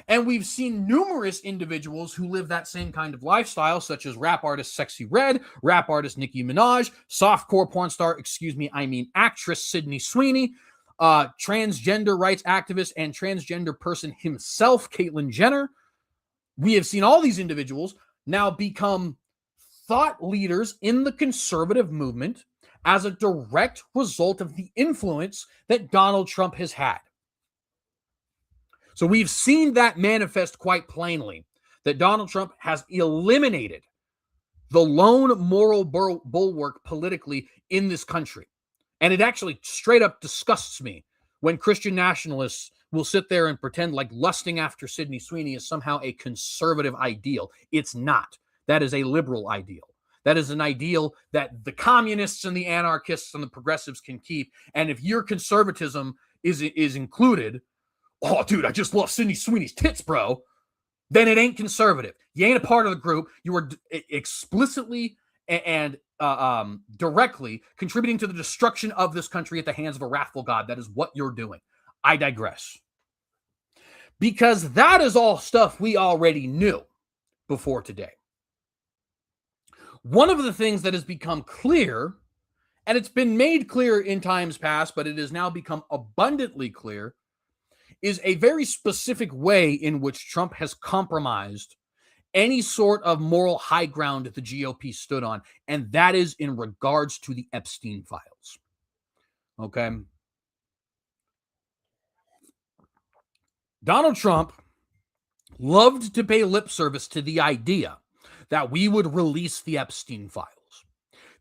And we've seen numerous individuals who live that same kind of lifestyle, such as rap artist Sexy Red, rap artist Nicki Minaj, softcore porn star, actress Sydney Sweeney, transgender rights activist and transgender person himself, Caitlyn Jenner. We have seen all these individuals now become thought leaders in the conservative movement as a direct result of the influence that Donald Trump has had. So we've seen that manifest quite plainly, that Donald Trump has eliminated the lone moral bulwark politically in this country. And it actually straight up disgusts me when Christian nationalists will sit there and pretend like lusting after Sydney Sweeney is somehow a conservative ideal. It's not. That is a liberal ideal. That is an ideal that the communists and the anarchists and the progressives can keep. And if your conservatism is included, oh, dude, I just love Sydney Sweeney's tits, bro, then it ain't conservative. You ain't a part of the group. You are explicitly and directly contributing to the destruction of this country at the hands of a wrathful God. That is what you're doing. I digress. Because that is all stuff we already knew before today. One of the things that has become clear, and it's been made clear in times past, but it has now become abundantly clear, is a very specific way in which Trump has compromised any sort of moral high ground the GOP stood on, and that is in regards to the Epstein files. Okay? Donald Trump loved to pay lip service to the idea that we would release the Epstein files.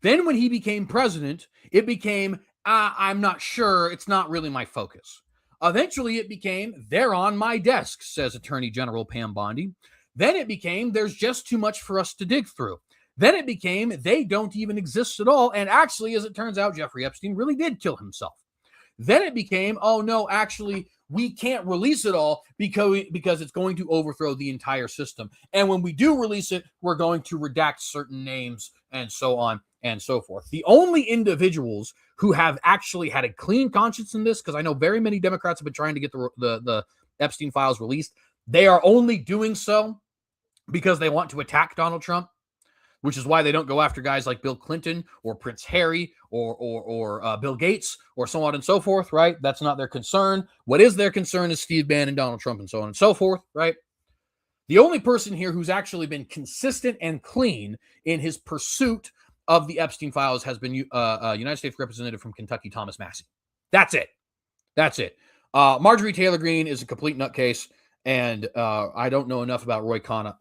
Then when he became president, it became, I'm not sure, it's not really my focus. Eventually it became, they're on my desk, says Attorney General Pam Bondi. Then it became, there's just too much for us to dig through. Then it became, they don't even exist at all. And actually, as it turns out, Jeffrey Epstein really did kill himself. Then it became, oh no, actually, we can't release it all because it's going to overthrow the entire system. And when we do release it, we're going to redact certain names and so on and so forth. The only individuals who have actually had a clean conscience in this, because I know very many Democrats have been trying to get the Epstein files released, they are only doing so because they want to attack Donald Trump, which is why they don't go after guys like Bill Clinton or Prince Harry or Bill Gates or so on and so forth, right? That's not their concern. What is their concern is Steve Bannon, Donald Trump, and so on and so forth, right? The only person here who's actually been consistent and clean in his pursuit of the Epstein files has been United States Representative from Kentucky, Thomas Massie. That's it. That's it. Marjorie Taylor Greene is a complete nutcase. And I don't know enough about Ro Khanna,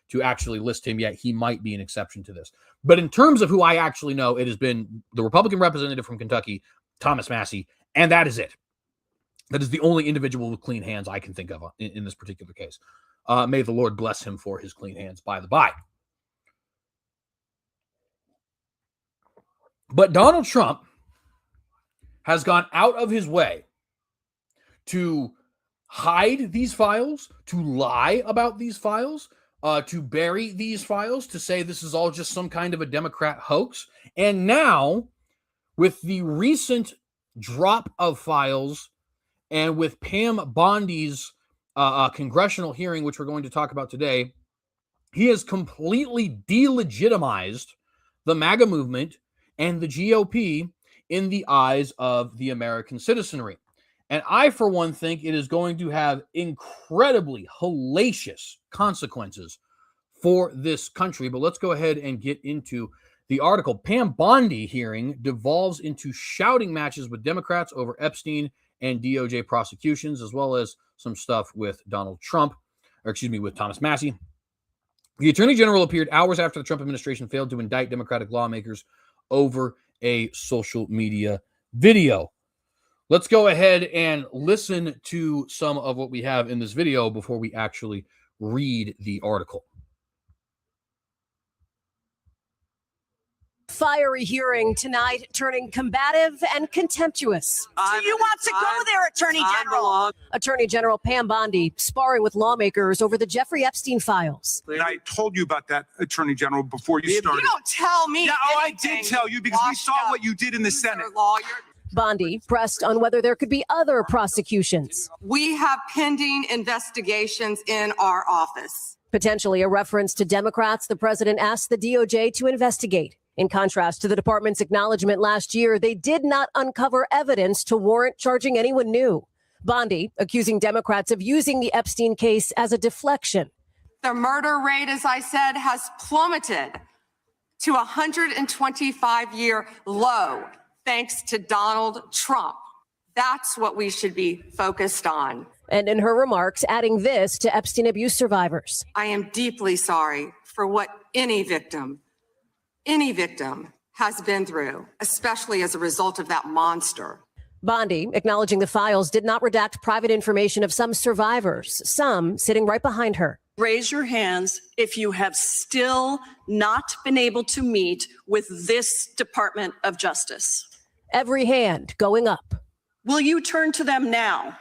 to actually list him yet. He might be an exception to this. But in terms of who I actually know, it has been the Republican representative from Kentucky, Thomas Massie, and that is it. That is the only individual with clean hands I can think of in this particular case. May the Lord bless him for his clean hands, by the by. But Donald Trump has gone out of his way to hide these files, to lie about these files, to bury these files, to say this is all just some kind of a Democrat hoax. And now, with the recent drop of files and with Pam Bondi's congressional hearing, which we're going to talk about today, he has completely delegitimized the MAGA movement and the GOP in the eyes of the American citizenry. And I, for one, think it is going to have incredibly hellacious consequences for this country. But let's go ahead and get into the article. Pam Bondi hearing devolves into shouting matches with Democrats over Epstein and DOJ prosecutions, as well as some stuff with Donald Trump, with Thomas Massie. The Attorney General appeared hours after the Trump administration failed to indict Democratic lawmakers over a social media video. Let's go ahead and listen to some of what we have in this video before we actually read the article. Fiery hearing tonight, turning combative and contemptuous. Do you want to go there, Attorney General? Attorney General Pam Bondi sparring with lawmakers over the Jeffrey Epstein files. And I told you about that, Attorney General, before you started. You don't tell me. No, I did tell you because we saw what you did in the Senate. Bondi pressed on whether there could be other prosecutions. We have pending investigations in our office. Potentially a reference to Democrats the president asked the DOJ to investigate. In contrast to the department's acknowledgement last year, they did not uncover evidence to warrant charging anyone new. Bondi accusing Democrats of using the Epstein case as a deflection. The murder rate, as I said, has plummeted to a 125-year low thanks to Donald Trump. That's what we should be focused on. And in her remarks, adding this to Epstein abuse survivors. I am deeply sorry for what any victim has been through, especially as a result of that monster. Bondi acknowledging the files did not redact private information of some survivors, some sitting right behind her. Raise your hands if you have still not been able to meet with this Department of Justice. Every hand going up. Will you turn to them now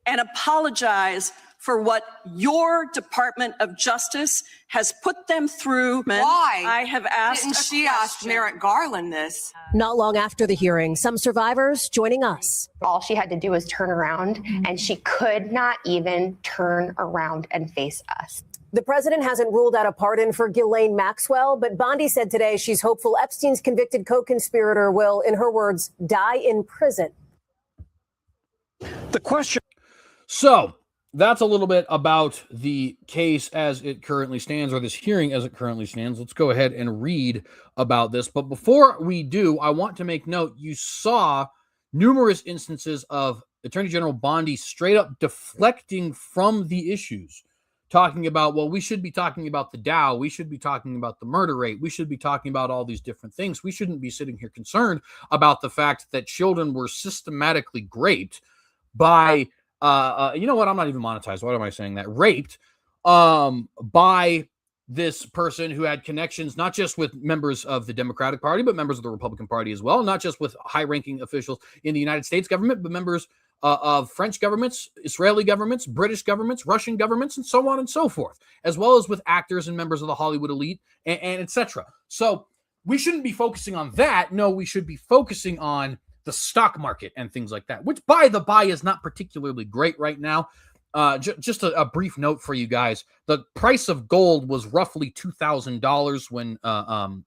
and apologize for what your Department of Justice has put them through? Why? I have asked. Didn't she ask Merrick Garland this? Not long after the hearing, some survivors joining us. All she had to do was turn around, and she could not even turn around and face us. The president hasn't ruled out a pardon for Ghislaine Maxwell, but Bondi said today she's hopeful Epstein's convicted co-conspirator will, in her words, die in prison. The question. So that's a little bit about the case as it currently stands, or this hearing as it currently stands. Let's go ahead and read about this. But before we do, I want to make note, you saw numerous instances of Attorney General Bondi straight up deflecting from the issues, talking about, well, we should be talking about the Dow. We should be talking about the murder rate. We should be talking about all these different things. We shouldn't be sitting here concerned about the fact that children were systematically raped by, you know what? I'm not even monetized. Why am I saying that? Raped by this person who had connections, not just with members of the Democratic Party, but members of the Republican Party as well. Not just with high-ranking officials in the United States government, but members of French governments, Israeli governments, British governments, Russian governments, and so on and so forth, as well as with actors and members of the Hollywood elite, and etc. So we shouldn't be focusing on that. No, we should be focusing on the stock market and things like that, which, by the by, is not particularly great right now. Just a brief note for you guys. The price of gold was roughly $2,000 when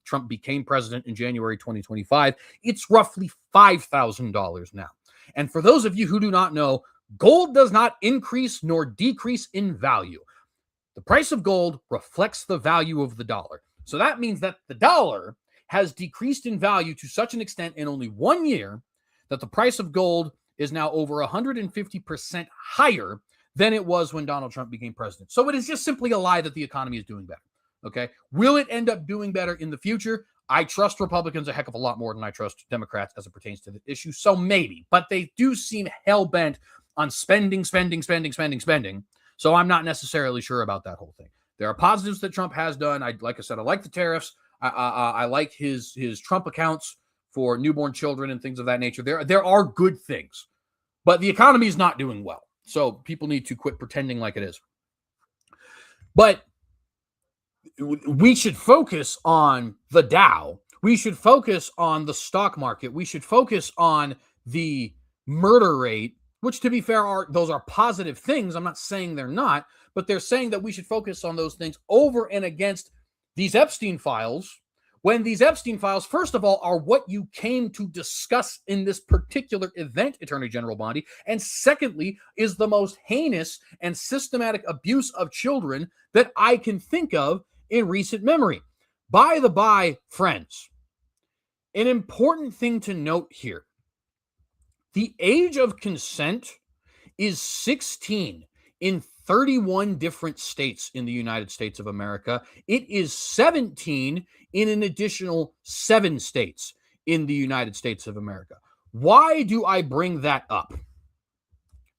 Trump became president in January 2025. It's roughly $5,000 now. And for those of you who do not know, gold does not increase nor decrease in value. The price of gold reflects the value of the dollar. So that means that the dollar has decreased in value to such an extent in only 1 year that the price of gold is now over 150% higher than it was when Donald Trump became president. So it is just simply a lie that the economy is doing better. Okay. Will it end up doing better in the future? I trust Republicans a heck of a lot more than I trust Democrats as it pertains to the issue. So maybe, but they do seem hell-bent on spending. So I'm not necessarily sure about that whole thing. There are positives that Trump has done. Like I said, I like the tariffs. I like his Trump accounts for newborn children and things of that nature. There are good things, but the economy is not doing well. So people need to quit pretending like it is. But we should focus on the Dow. We should focus on the stock market. We should focus on the murder rate, which, to be fair, those are positive things. I'm not saying they're not, but they're saying that we should focus on those things over and against these Epstein files, when these Epstein files, first of all, are what you came to discuss in this particular event, Attorney General Bondi, and secondly, is the most heinous and systematic abuse of children that I can think of in recent memory. By the by, friends, an important thing to note here: the age of consent is 16 in 31 different states in the United States of America. It is 17 in an additional 7 states in the United States of America. Why do I bring that up?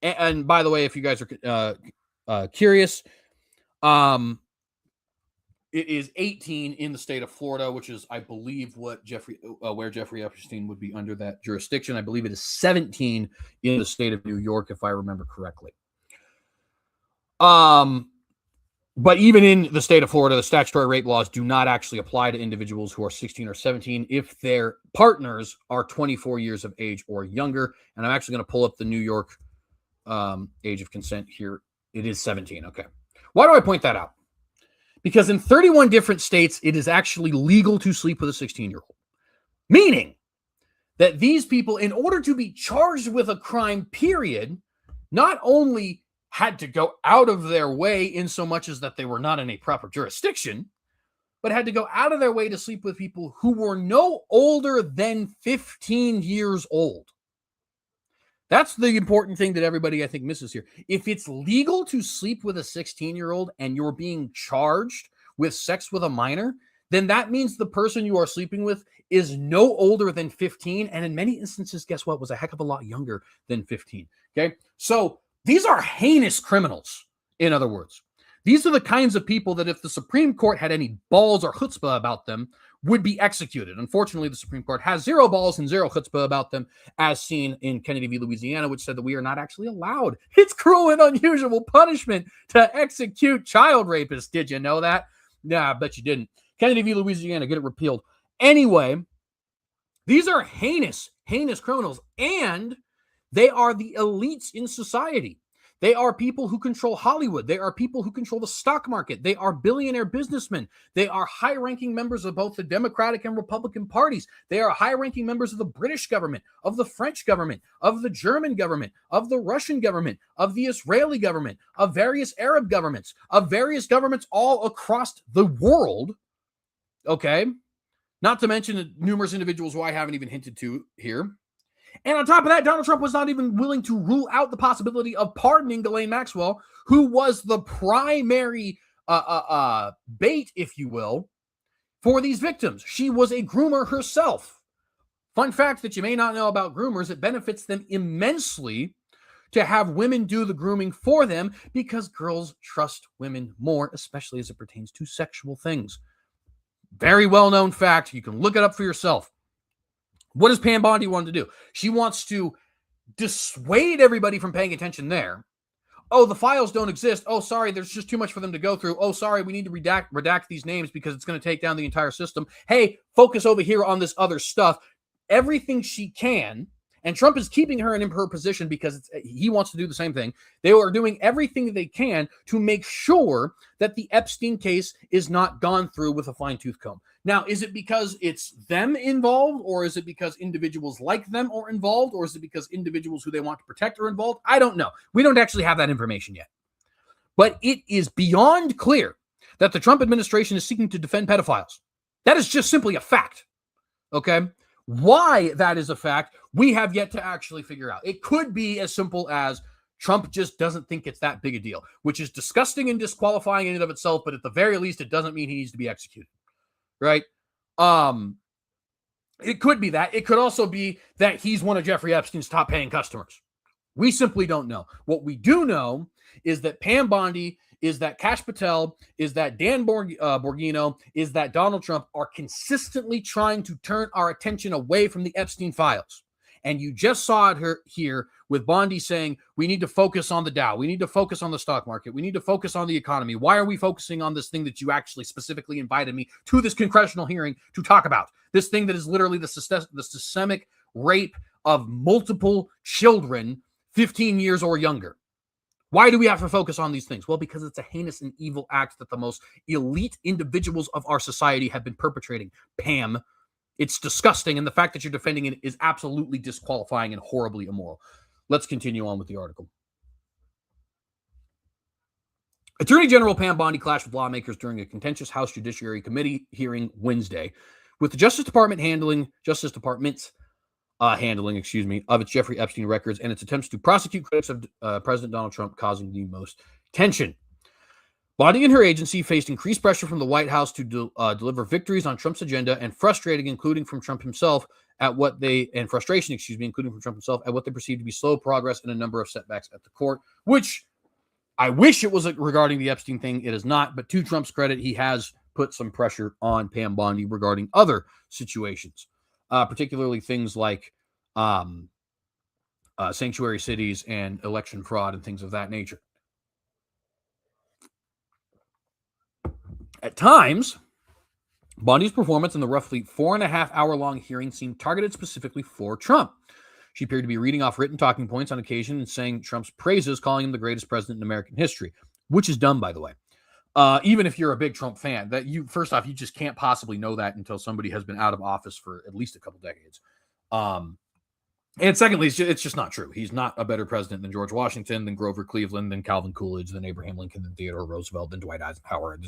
And by the way, if you guys are curious, it is 18 in the state of Florida, which is, I believe, where Jeffrey Epstein would be under that jurisdiction. I believe it is 17 in the state of New York, if I remember correctly. But even in the state of Florida, the statutory rape laws do not actually apply to individuals who are 16 or 17 if their partners are 24 years of age or younger. And I'm actually going to pull up the New York age of consent here. It is 17. Okay. Why do I point that out? Because in 31 different states, it is actually legal to sleep with a 16-year-old. Meaning that these people, in order to be charged with a crime, period, not only had to go out of their way in so much as that they were not in a proper jurisdiction, but had to go out of their way to sleep with people who were no older than 15 years old. That's the important thing that everybody, I think, misses here. If it's legal to sleep with a 16-year-old and you're being charged with sex with a minor, then that means the person you are sleeping with is no older than 15. And in many instances, guess what? Was a heck of a lot younger than 15. Okay. So these are heinous criminals, in other words. These are the kinds of people that if the Supreme Court had any balls or chutzpah about them, would be executed. Unfortunately, the Supreme Court has zero balls and zero chutzpah about them, as seen in Kennedy v. Louisiana, which said that we are not actually allowed. It's cruel and unusual punishment to execute child rapists. Did you know that? Nah, I bet you didn't. Kennedy v. Louisiana, get it repealed. Anyway, these are heinous, heinous criminals, and they are the elites in society. They are people who control Hollywood. They are people who control the stock market. They are billionaire businessmen. They are high-ranking members of both the Democratic and Republican parties. They are high-ranking members of the British government, of the French government, of the German government, of the Russian government, of the Israeli government, of various Arab governments, of various governments all across the world. Okay? Not to mention numerous individuals who I haven't even hinted to here. And on top of that, Donald Trump was not even willing to rule out the possibility of pardoning Ghislaine Maxwell, who was the primary bait, if you will, for these victims. She was a groomer herself. Fun fact that you may not know about groomers, it benefits them immensely to have women do the grooming for them because girls trust women more, especially as it pertains to sexual things. Very well-known fact. You can look it up for yourself. What does Pam Bondi want to do? She wants to dissuade everybody from paying attention there. Oh, the files don't exist. Oh, sorry, there's just too much for them to go through. Oh, sorry, we need to redact these names because it's going to take down the entire system. Hey, focus over here on this other stuff. Everything she can, and Trump is keeping her in her position because he wants to do the same thing. They are doing everything they can to make sure that the Epstein case is not gone through with a fine-tooth comb. Now, is it because it's them involved, or is it because individuals like them are involved, or is it because individuals who they want to protect are involved? I don't know. We don't actually have that information yet. But it is beyond clear that the Trump administration is seeking to defend pedophiles. That is just simply a fact. Okay? Why that is a fact, we have yet to actually figure out. It could be as simple as Trump just doesn't think it's that big a deal, which is disgusting and disqualifying in and of itself, but at the very least, it doesn't mean he needs to be executed. Right? It could be that. It could also be that he's one of Jeffrey Epstein's top paying customers. We simply don't know. What we do know is that Pam Bondi, is that Kash Patel, is that Dan Borghino, is that Donald Trump are consistently trying to turn our attention away from the Epstein files. And you just saw it here with Bondi saying, we need to focus on the Dow. We need to focus on the stock market. We need to focus on the economy. Why are we focusing on this thing that you actually specifically invited me to this congressional hearing to talk about? This thing that is literally the systemic rape of multiple children, 15 years or younger. Why do we have to focus on these things? Well, because it's a heinous and evil act that the most elite individuals of our society have been perpetrating. Pam, it's disgusting, and the fact that you're defending it is absolutely disqualifying and horribly immoral. Let's continue on with the article. Attorney General Pam Bondi clashed with lawmakers during a contentious House Judiciary Committee hearing Wednesday, with the Justice Department's handling of its Jeffrey Epstein records and its attempts to prosecute critics of President Donald Trump causing the most tension. Bondi and her agency faced increased pressure from the White House to deliver victories on Trump's agenda and including from Trump himself, at what they perceived to be slow progress and a number of setbacks at the court, which I wish it was regarding the Epstein thing. It is not, but to Trump's credit, he has put some pressure on Pam Bondi regarding other situations, particularly things like sanctuary cities and election fraud and things of that nature. At times, Bondi's performance in the roughly 4.5-hour-long hearing seemed targeted specifically for Trump. She appeared to be reading off written talking points on occasion and saying Trump's praises, calling him the greatest president in American history, which is dumb, by the way. Even if you're a big Trump fan, that you first off, you just can't possibly know that until somebody has been out of office for at least a couple decades. And secondly, it's just not true. He's not a better president than George Washington, than Grover Cleveland, than Calvin Coolidge, than Abraham Lincoln, than Theodore Roosevelt, than Dwight Eisenhower.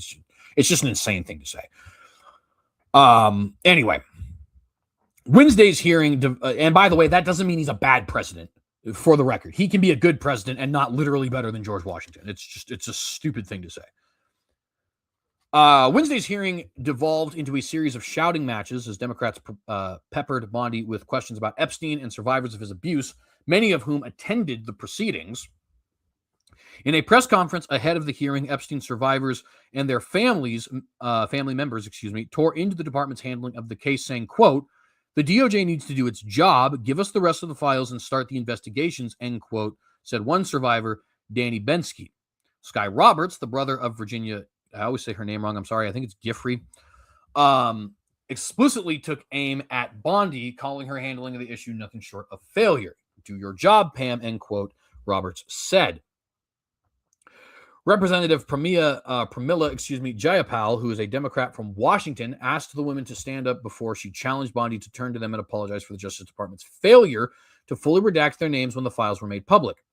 It's just an insane thing to say. Anyway, Wednesday's hearing, and by the way, that doesn't mean he's a bad president. For the record, he can be a good president and not literally better than George Washington. It's a stupid thing to say. Wednesday's hearing devolved into a series of shouting matches as Democrats peppered Bondi with questions about Epstein and survivors of his abuse, many of whom attended the proceedings. In a press conference ahead of the hearing, Epstein survivors and their family members, tore into the department's handling of the case, saying, quote, "The DOJ needs to do its job, give us the rest of the files, and start the investigations," end quote, said one survivor, Danny Bensky. Sky Roberts, the brother of Virginia, I always say her name wrong, I'm sorry, I think it's Giffrey, explicitly took aim at Bondi, calling her handling of the issue nothing short of failure. "Do your job, Pam," end quote, Roberts said. Representative Pramila Jayapal, who is a Democrat from Washington, asked the women to stand up before she challenged Bondi to turn to them and apologize for the Justice Department's failure to fully redact their names when the files were made public.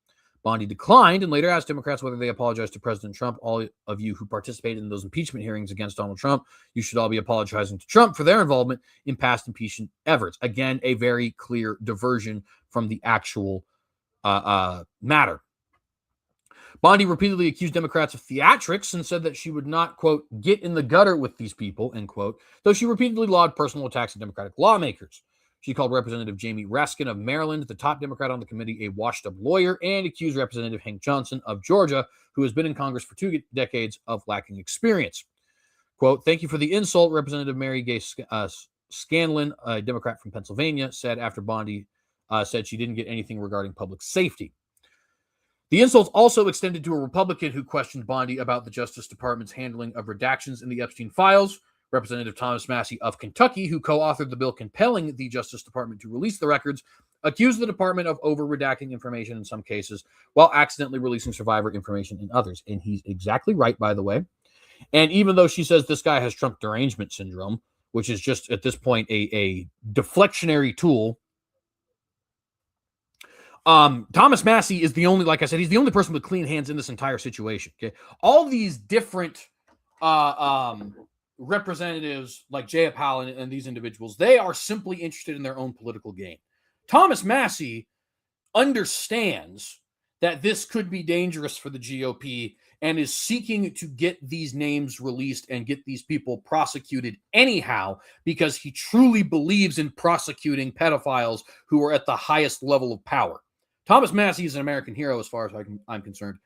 Bondi declined and later asked Democrats whether they apologized to President Trump. "All of you who participated in those impeachment hearings against Donald Trump, you should all be apologizing to Trump for their involvement in past impeachment efforts." Again, a very clear diversion from the actual matter. Bondi repeatedly accused Democrats of theatrics and said that she would not, quote, "get in the gutter with these people," end quote, though she repeatedly lauded personal attacks on Democratic lawmakers. She called Representative Jamie Raskin of Maryland, the top Democrat on the committee, a washed-up lawyer, and accused Representative Hank Johnson of Georgia, who has been in Congress for 2 decades, of lacking experience. Quote, "Thank you for the insult," Representative Mary Gay Scanlon, a Democrat from Pennsylvania, said after Bondi said she didn't get anything regarding public safety. The insults also extended to a Republican who questioned Bondi about the Justice Department's handling of redactions in the Epstein files. Representative Thomas Massie of Kentucky, who co-authored the bill compelling the Justice Department to release the records, accused the department of over-redacting information in some cases while accidentally releasing survivor information in others. And he's exactly right, by the way. And even though she says this guy has Trump derangement syndrome, which is just at this point a deflectionary tool, Thomas Massie is the only, like I said, he's the only person with clean hands in this entire situation. Okay, all these different representatives like Jayapal and these individuals, they are simply interested in their own political gain. Thomas Massie understands that this could be dangerous for the GOP and is seeking to get these names released and get these people prosecuted anyhow because he truly believes in prosecuting pedophiles who are at the highest level of power. Thomas Massie is an American hero as far as I'm concerned,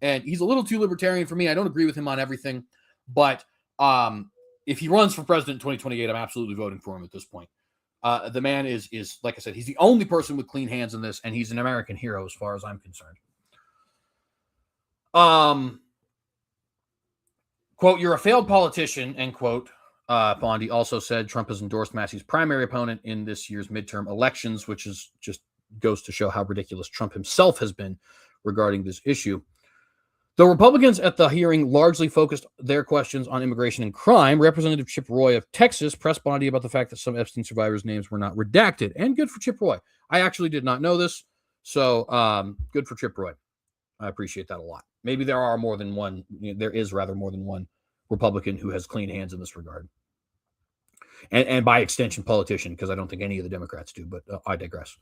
and he's a little too libertarian for me. I don't agree with him on everything, but if he runs for president in 2028, I'm absolutely voting for him at this point. The man is like I said, he's the only person with clean hands in this, and he's an American hero as far as I'm concerned. Quote, "You're a failed politician," end quote. Bondi also said Trump has endorsed Massie's primary opponent in this year's midterm elections, which is just goes to show how ridiculous Trump himself has been regarding this issue. Though Republicans at the hearing largely focused their questions on immigration and crime, Representative Chip Roy of Texas pressed Bondi about the fact that some Epstein survivors' names were not redacted. And good for Chip Roy. I actually did not know this, so good for Chip Roy. I appreciate that a lot. Maybe there are more than one, there is rather more than one Republican who has clean hands in this regard. And by extension, politician, because I don't think any of the Democrats do, but I digress.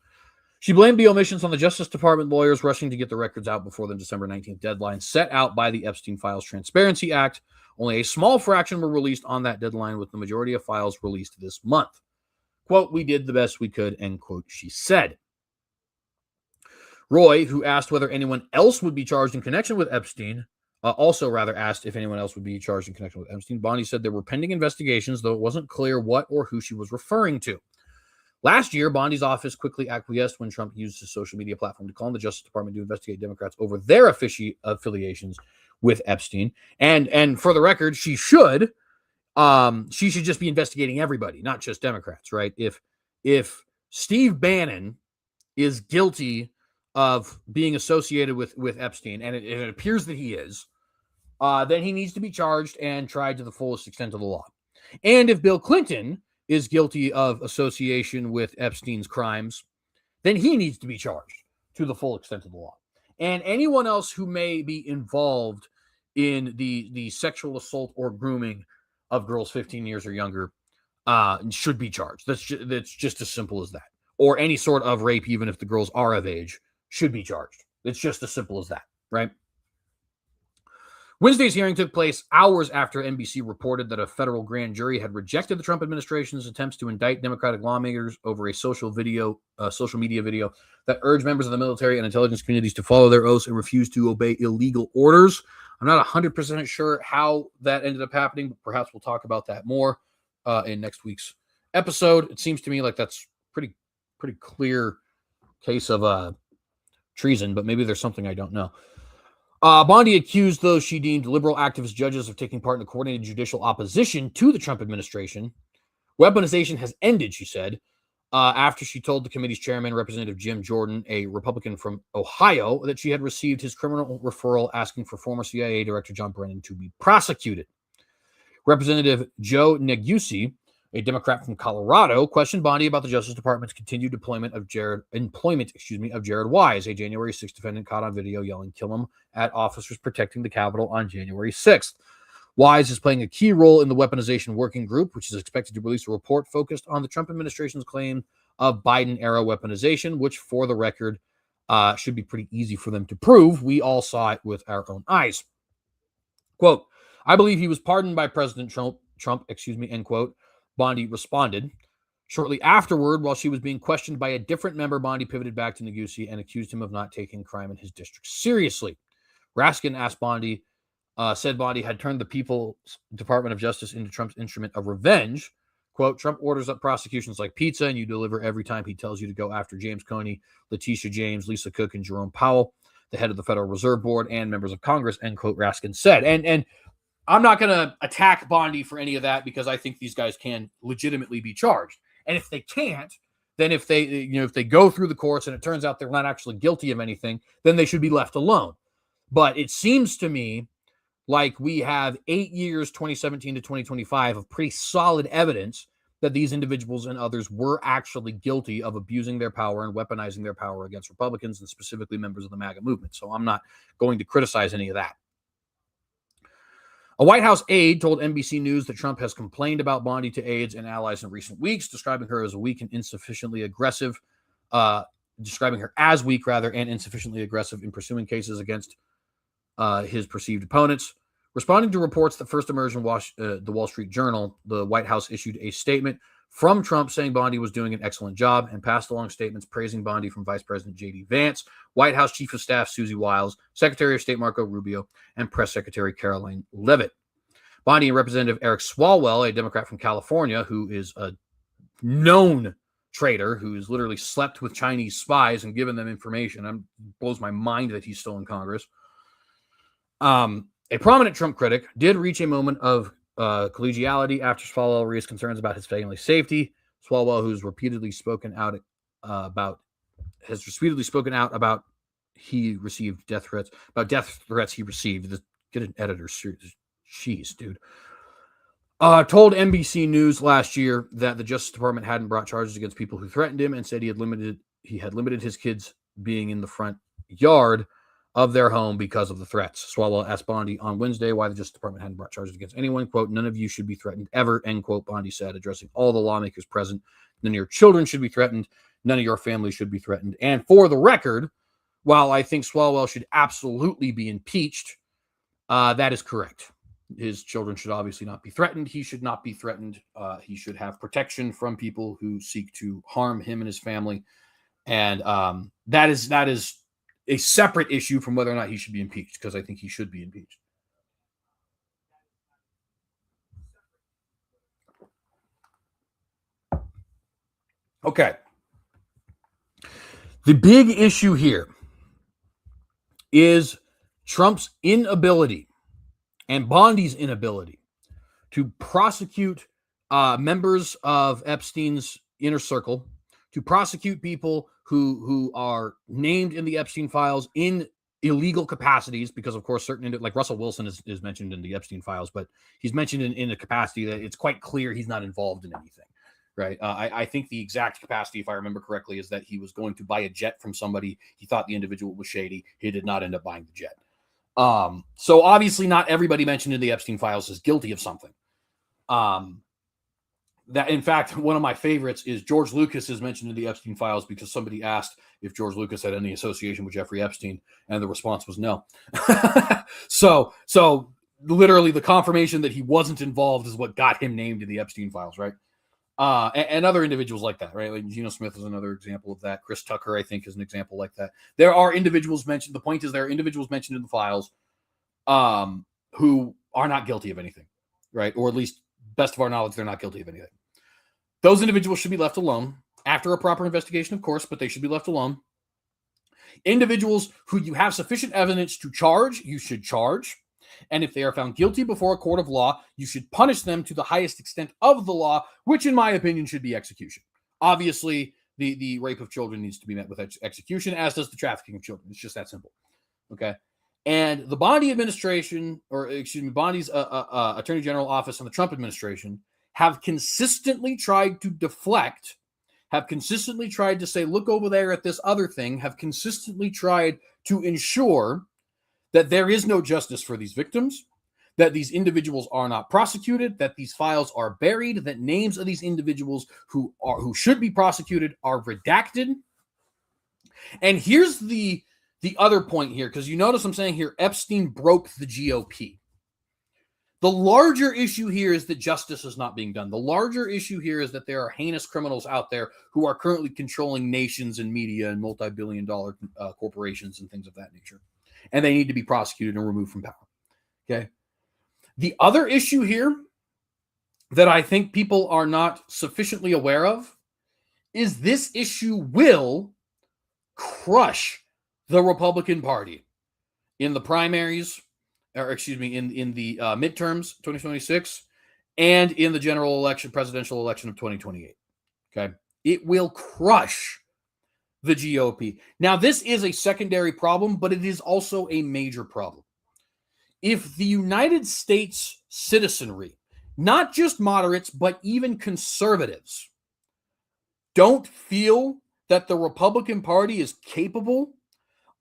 She blamed the omissions on the Justice Department lawyers rushing to get the records out before the December 19th deadline set out by the Epstein Files Transparency Act. Only a small fraction were released on that deadline, with the majority of files released this month. Quote, "We did the best we could," end quote, she said. Roy, who asked whether anyone else would be charged in connection with Epstein, also rather asked if anyone else would be charged in connection with Epstein. Bondi said there were pending investigations, though it wasn't clear what or who she was referring to. Last year, Bondi's office quickly acquiesced when Trump used his social media platform to call on the Justice Department to investigate Democrats over their affiliations with Epstein. And for the record, she should, she should just be investigating everybody, not just Democrats, right? If Steve Bannon is guilty of being associated with Epstein, and it appears that he is, then he needs to be charged and tried to the fullest extent of the law. And if Bill Clinton is guilty of association with Epstein's crimes, then he needs to be charged to the full extent of the law. And anyone else who may be involved in the sexual assault or grooming of girls 15 years or younger should be charged. That's just as simple as that. Or any sort of rape, even if the girls are of age, should be charged. It's just as simple as that, right? Wednesday's hearing took place hours after NBC reported that a federal grand jury had rejected the Trump administration's attempts to indict Democratic lawmakers over a social media video that urged members of the military and intelligence communities to follow their oaths and refuse to obey illegal orders. I'm not 100% sure how that ended up happening, but perhaps we'll talk about that more in next week's episode. It seems to me like that's pretty clear case of treason, but maybe there's something I don't know. Bondi accused those she deemed liberal activist judges of taking part in a coordinated judicial opposition to the Trump administration. Weaponization has ended, she said, after she told the committee's chairman, Representative Jim Jordan, a Republican from Ohio, that she had received his criminal referral asking for former CIA Director John Brennan to be prosecuted. Representative Joe Neguse, a Democrat from Colorado, questioned Bondi about the Justice Department's continued employment of Jared Wise, a January 6th defendant caught on video yelling "kill him" at officers protecting the Capitol on January 6th. Wise is playing a key role in the weaponization working group, which is expected to release a report focused on the Trump administration's claim of Biden-era weaponization, which, for the record, should be pretty easy for them to prove. We all saw it with our own eyes. Quote, "I believe he was pardoned by President Trump, end quote," Bondi responded. Shortly afterward, while she was being questioned by a different member, Bondi pivoted back to Neguse and accused him of not taking crime in his district seriously. Raskin asked Bondi, said Bondi had turned the People's Department of Justice into Trump's instrument of revenge. Quote, "Trump orders up prosecutions like pizza, and you deliver every time he tells you to go after James Comey, Letitia James, Lisa Cook, and Jerome Powell, the head of the Federal Reserve Board, and members of Congress," end quote, Raskin said. And I'm not going to attack Bondi for any of that because I think these guys can legitimately be charged. And if they can't, then if they go through the courts and it turns out they're not actually guilty of anything, then they should be left alone. But it seems to me like we have 8 years, 2017 to 2025, of pretty solid evidence that these individuals and others were actually guilty of abusing their power and weaponizing their power against Republicans and specifically members of the MAGA movement. So I'm not going to criticize any of that. A White House aide told NBC News that Trump has complained about Bondi to aides and allies in recent weeks, describing her as weak and insufficiently aggressive, describing her as weak, rather, and insufficiently aggressive in pursuing cases against his perceived opponents. Responding to reports that first emerged in the Wall Street Journal, the White House issued a statement from Trump saying Bondi was doing an excellent job and passed along statements praising Bondi from Vice President J.D. Vance, White House Chief of Staff Susie Wiles, Secretary of State Marco Rubio, and Press Secretary Caroline Leavitt. Bondi and Representative Eric Swalwell, a Democrat from California who is a known traitor who has literally slept with Chinese spies and given them information. It blows my mind that he's still in Congress. A prominent Trump critic did reach a moment of collegiality after Swalwell raised concerns about his family's safety. Swalwell, who's repeatedly spoken out about he received death threats he received. Get an editor. Jeez, dude. Told NBC News last year that the Justice Department hadn't brought charges against people who threatened him and said he had limited his kids being in the front yard of their home because of the threats. Swalwell asked Bondi on Wednesday why the Justice Department hadn't brought charges against anyone. Quote, "None of you should be threatened ever," end quote, Bondi said, addressing all the lawmakers present. "None of your children should be threatened. None of your family should be threatened." And for the record, while I think Swalwell should absolutely be impeached, that is correct. His children should obviously not be threatened. He should not be threatened. He should have protection from people who seek to harm him and his family. And that is a separate issue from whether or not he should be impeached, because I think he should be impeached. Okay. The big issue here is Trump's inability and Bondi's inability to prosecute members of Epstein's inner circle, to prosecute people who are named in the Epstein files in illegal capacities, because of course certain, like Russell Wilson is mentioned in the Epstein files, but he's mentioned in a capacity that it's quite clear he's not involved in anything, right? I think the exact capacity, if I remember correctly, is that he was going to buy a jet from somebody. He thought the individual was shady. He did not end up buying the jet. So obviously not everybody mentioned in the Epstein files is guilty of something. That, in fact, one of my favorites is George Lucas is mentioned in the Epstein files because somebody asked if George Lucas had any association with Jeffrey Epstein, and the response was no. So literally the confirmation that he wasn't involved is what got him named in the Epstein files, right? And other individuals like that, right? Like Geno Smith is another example of that. Chris Tucker, I think, is an example like that. There are individuals mentioned. The point is there are individuals mentioned in the files who are not guilty of anything, right? Or at least, best of our knowledge, they're not guilty of anything. Those individuals should be left alone after a proper investigation, of course, but they should be left alone. Individuals who you have sufficient evidence to charge, you should charge. And if they are found guilty before a court of law, you should punish them to the highest extent of the law, which in my opinion should be execution. Obviously, the rape of children needs to be met with execution, as does the trafficking of children. It's just that simple. Okay. And the Bondi administration, or excuse me, Bondi's Attorney General office and the Trump administration have consistently tried to deflect, have consistently tried to say, look over there at this other thing, have consistently tried to ensure that there is no justice for these victims, that these individuals are not prosecuted, that these files are buried, that names of these individuals who should be prosecuted are redacted. And here's the other point here, because you notice I'm saying here, Epstein broke the GOP. The larger issue here is that justice is not being done. The larger issue here is that there are heinous criminals out there who are currently controlling nations and media and multi-billion-dollar corporations and things of that nature. And they need to be prosecuted and removed from power. Okay. The other issue here that I think people are not sufficiently aware of is this issue will crush the Republican Party in the primaries, or excuse me, in the midterms 2026 and in the general election, presidential election of 2028. Okay. It will crush the GOP. Now, this is a secondary problem, but it is also a major problem. If the United States citizenry, not just moderates, but even conservatives, don't feel that the Republican Party is capable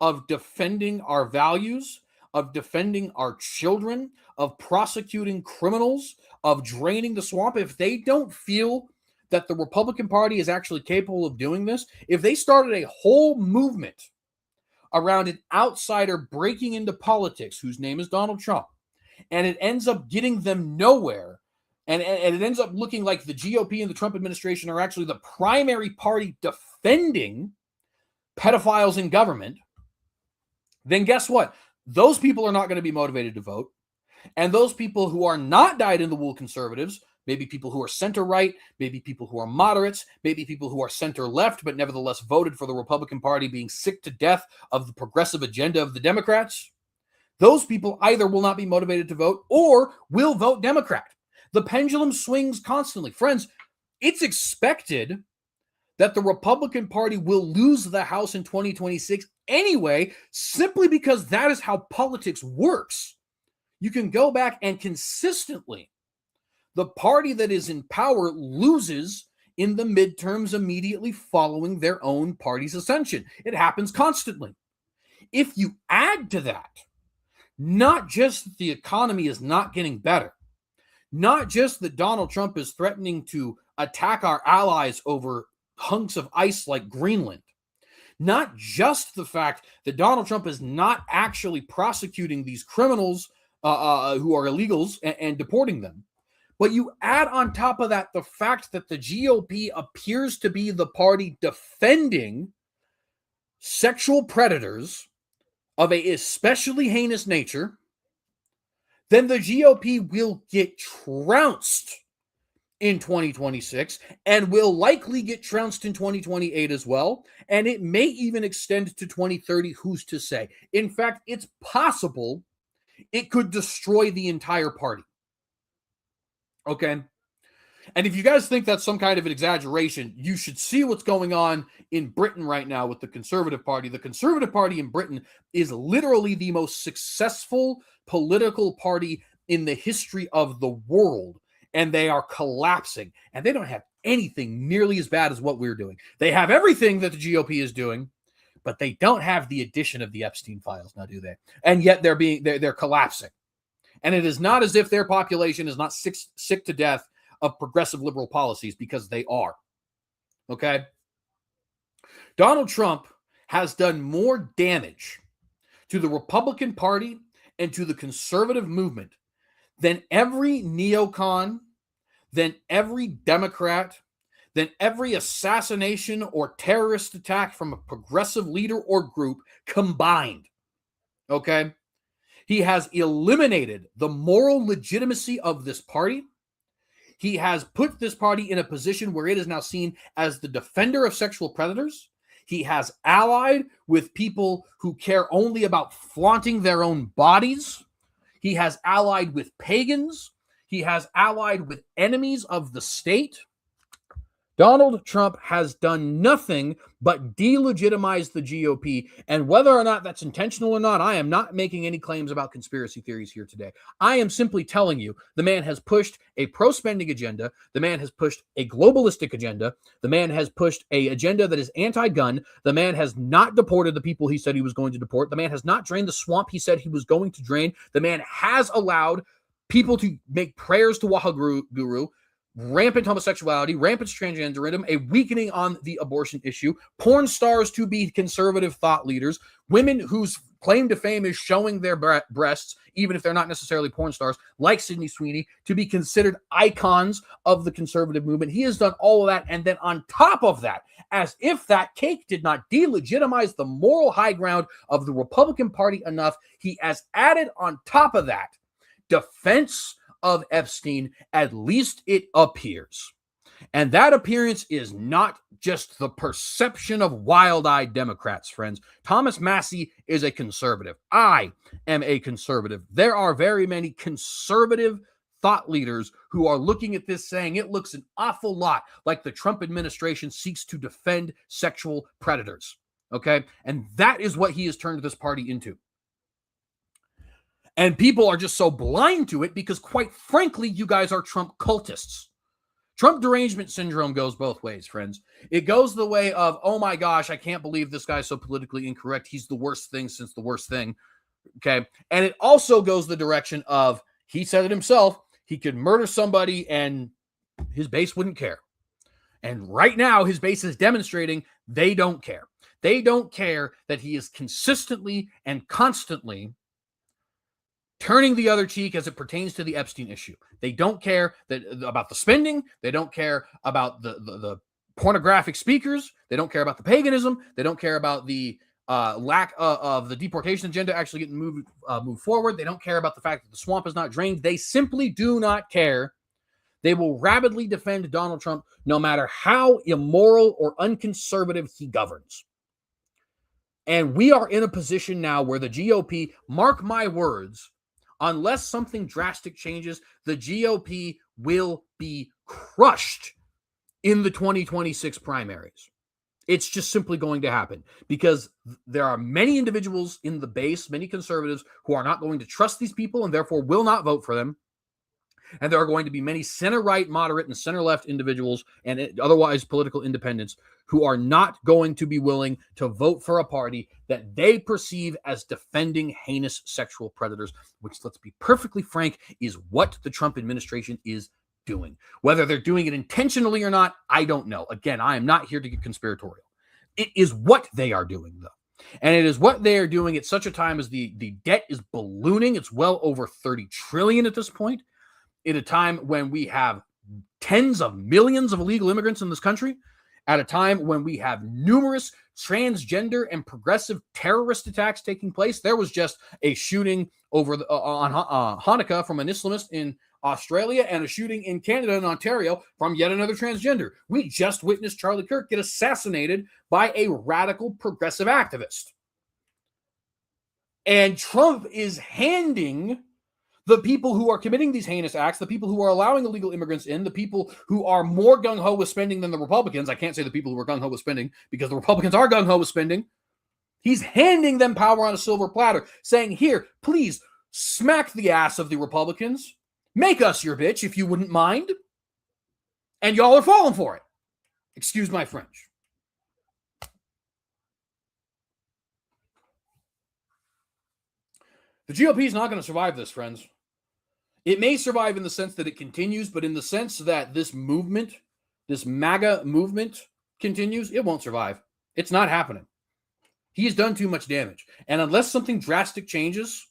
of defending our values, of defending our children, of prosecuting criminals, of draining the swamp, if they don't feel that the Republican Party is actually capable of doing this, if they started a whole movement around an outsider breaking into politics whose name is Donald Trump, and it ends up getting them nowhere, and it ends up looking like the GOP and the Trump administration are actually the primary party defending pedophiles in government, then guess what? Those people are not going to be motivated to vote. And those people who are not dyed-in-the-wool conservatives, maybe people who are center-right, maybe people who are moderates, maybe people who are center-left, but nevertheless voted for the Republican Party being sick to death of the progressive agenda of the Democrats, those people either will not be motivated to vote or will vote Democrat. The pendulum swings constantly. Friends, it's expected that the Republican Party will lose the House in 2026 anyway, simply because that is how politics works. You can go back and consistently, the party that is in power loses in the midterms immediately following their own party's ascension. It happens constantly. If you add to that, not just that the economy is not getting better, not just that Donald Trump is threatening to attack our allies over hunks of ice like Greenland, not just the fact that Donald Trump is not actually prosecuting these criminals who are illegals and deporting them, but you add on top of that the fact that the GOP appears to be the party defending sexual predators of a especially heinous nature, then the GOP will get trounced in 2026 and will likely get trounced in 2028 as well. And it may even extend to 2030. Who's to say? In fact, it's possible it could destroy the entire party. Okay. And if you guys think that's some kind of an exaggeration, you should see what's going on in Britain right now with the Conservative Party. The Conservative Party in Britain is literally the most successful political party in the history of the world. And they are collapsing. And they don't have anything nearly as bad as what we're doing. They have everything that the GOP is doing, but they don't have the addition of the Epstein files, now do they? And yet they're collapsing. And it is not as if their population is not sick to death of progressive liberal policies, because they are. Okay? Donald Trump has done more damage to the Republican Party and to the conservative movement than every neocon, than every Democrat, than every assassination or terrorist attack from a progressive leader or group combined. Okay? He has eliminated the moral legitimacy of this party. He has put this party in a position where it is now seen as the defender of sexual predators. He has allied with people who care only about flaunting their own bodies. He has allied with pagans. He has allied with enemies of the state. Donald Trump has done nothing but delegitimize the GOP. And whether or not that's intentional or not, I am not making any claims about conspiracy theories here today. I am simply telling you the man has pushed a pro-spending agenda. The man has pushed a globalistic agenda. The man has pushed an agenda that is anti-gun. The man has not deported the people he said he was going to deport. The man has not drained the swamp he said he was going to drain. The man has allowed people to make prayers to Wahaguru, rampant homosexuality, rampant transgenderism, a weakening on the abortion issue, porn stars to be conservative thought leaders, women whose claim to fame is showing their breasts, even if they're not necessarily porn stars, like Sydney Sweeney, to be considered icons of the conservative movement. He has done all of that. And then on top of that, as if that cake did not delegitimize the moral high ground of the Republican Party enough, he has added on top of that defense of Epstein, at least it appears. And that appearance is not just the perception of wild-eyed Democrats, friends. Thomas Massie is a conservative. I am a conservative. There are very many conservative thought leaders who are looking at this saying it looks an awful lot like the Trump administration seeks to defend sexual predators. Okay? And that is what he has turned this party into. And people are just so blind to it because, quite frankly, you guys are Trump cultists. Trump derangement syndrome goes both ways, friends. It goes the way of, oh my gosh, I can't believe this guy's so politically incorrect. He's the worst thing since the worst thing. Okay. And it also goes the direction of, he said it himself, he could murder somebody and his base wouldn't care. And right now, his base is demonstrating they don't care. They don't care that he is consistently and constantly turning the other cheek as it pertains to the Epstein issue. They don't care about the spending. They don't care about the pornographic speakers. They don't care about the paganism. They don't care about the lack of the deportation agenda actually getting moved forward. They don't care about the fact that the swamp is not drained. They simply do not care. They will rabidly defend Donald Trump no matter how immoral or unconservative he governs. And we are in a position now where the GOP, mark my words, unless something drastic changes, the GOP will be crushed in the 2026 primaries. It's just simply going to happen because there are many individuals in the base, many conservatives, who are not going to trust these people and therefore will not vote for them. And there are going to be many center-right, moderate, and center-left individuals and otherwise political independents who are not going to be willing to vote for a party that they perceive as defending heinous sexual predators, which, let's be perfectly frank, is what the Trump administration is doing. Whether they're doing it intentionally or not, I don't know. Again, I am not here to get conspiratorial. It is what they are doing, though. And it is what they are doing at such a time as the debt is ballooning. It's well over $30 trillion at this point. At a time when we have tens of millions of illegal immigrants in this country, at a time when we have numerous transgender and progressive terrorist attacks taking place. There was just a shooting over on Hanukkah from an Islamist in Australia and a shooting in Canada and Ontario from yet another transgender. We just witnessed Charlie Kirk get assassinated by a radical progressive activist. And Trump is handing The people who are committing these heinous acts, the people who are allowing illegal immigrants in, the people who are more gung-ho with spending than the Republicans. I can't say the people who are gung-ho with spending because the Republicans are gung-ho with spending. He's handing them power on a silver platter, saying, here, please smack the ass of the Republicans. Make us your bitch if you wouldn't mind. And y'all are falling for it. Excuse my French. The GOP is not going to survive this, friends. It may survive in the sense that it continues, but in the sense that this movement, this MAGA movement continues, it won't survive. It's not happening. He's done too much damage. And unless something drastic changes,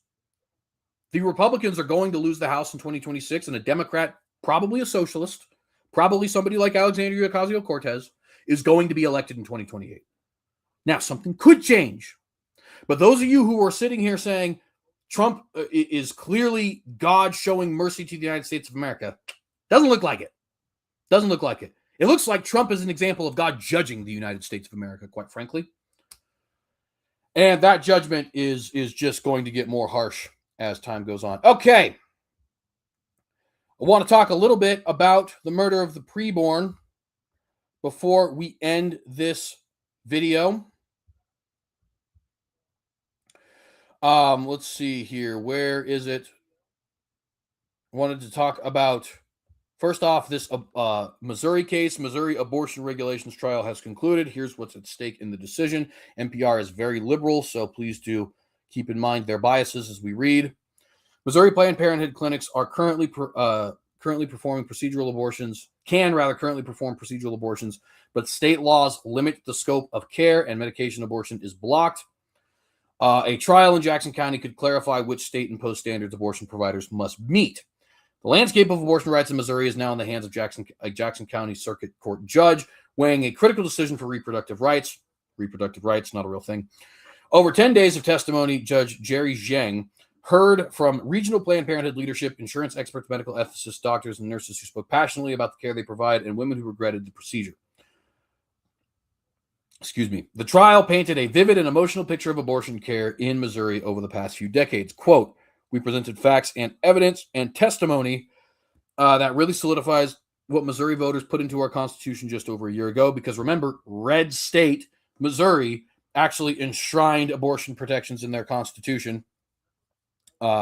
the Republicans are going to lose the House in 2026, and a Democrat, probably a socialist, probably somebody like Alexandria Ocasio-Cortez, is going to be elected in 2028. Now, something could change. But those of you who are sitting here saying Trump is clearly God showing mercy to the United States of America, doesn't look like it. Doesn't look like it. It looks like Trump is an example of God judging the United States of America, quite frankly. And that judgment is just going to get more harsh as time goes on. Okay. I want to talk a little bit about the murder of the preborn before we end this video. Let's see here. Where is it? I wanted to talk about, first off, this Missouri case. Missouri abortion regulations trial has concluded. Here's what's at stake in the decision. NPR is very liberal, so please do keep in mind their biases as we read. Missouri Planned Parenthood clinics are currently performing procedural abortions, currently perform procedural abortions, but state laws limit the scope of care and medication abortion is blocked. A trial in Jackson County could clarify which state-imposed standards abortion providers must meet. The landscape of abortion rights in Missouri is now in the hands of a Jackson County Circuit Court judge, weighing a critical decision for reproductive rights. Reproductive rights, not a real thing. Over 10 days of testimony, Judge Jerry Zhang heard from regional Planned Parenthood leadership, insurance experts, medical ethicists, doctors, and nurses who spoke passionately about the care they provide and women who regretted the procedure. The trial painted a vivid and emotional picture of abortion care in Missouri over the past few decades. Quote, we presented facts and evidence and testimony that really solidifies what Missouri voters put into our Constitution just over a year ago. Because remember, red state, Missouri, actually enshrined abortion protections in their Constitution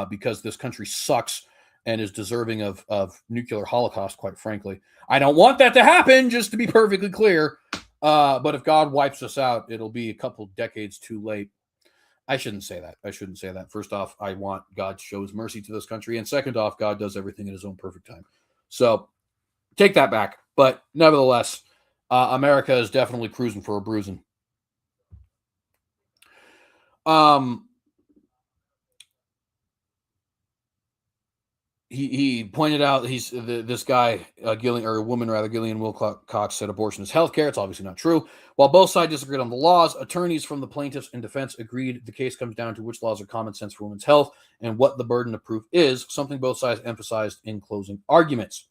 because this country sucks and is deserving of nuclear holocaust, quite frankly. I don't want that to happen, just to be perfectly clear. But if God wipes us out, it'll be a couple decades too late. I shouldn't say that. First off, I want God shows mercy to this country. And second off, God does everything in his own perfect time. So take that back. But nevertheless, America is definitely cruising for a bruising. He pointed out this guy, Gillian Wilcox, said abortion is healthcare. It's obviously not true. While both sides disagreed on the laws, attorneys from the plaintiffs and defense agreed the case comes down to which laws are common sense for women's health and what the burden of proof is, something both sides emphasized in closing arguments.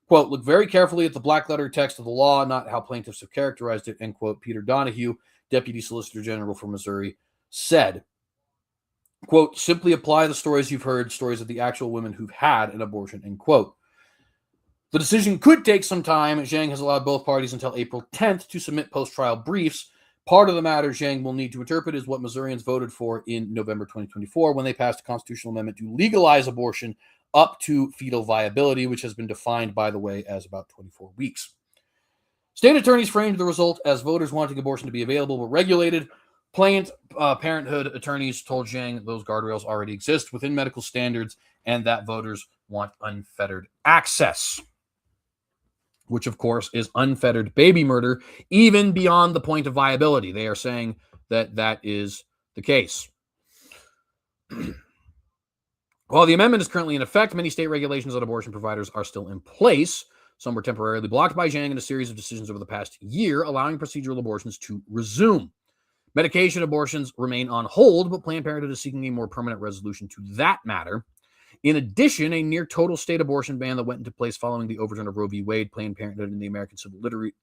Quote, look very carefully at the black letter text of the law, not how plaintiffs have characterized it, end quote. Peter Donahue, Deputy Solicitor General for Missouri, said. Quote, simply apply the stories you've heard, stories of the actual women who've had an abortion, end quote. The decision could take some time. Zhang has allowed both parties until April 10th to submit post-trial briefs. Part of the matter Zhang will need to interpret is what Missourians voted for in November 2024 when they passed a constitutional amendment to legalize abortion up to fetal viability, which has been defined, by the way, as about 24 weeks. State attorneys framed the result as voters wanting abortion to be available but regulated. Planned Parenthood attorneys told Zhang those guardrails already exist within medical standards and that voters want unfettered access, which, of course, is unfettered baby murder, even beyond the point of viability. They are saying that that is the case. While the amendment is currently in effect, many state regulations on abortion providers are still in place. Some were temporarily blocked by Zhang in a series of decisions over the past year, allowing procedural abortions to resume. Medication abortions remain on hold, but Planned Parenthood is seeking a more permanent resolution to that matter. In addition, a near-total state abortion ban that went into place following the overturn of Roe v. Wade, Planned Parenthood and the American Civil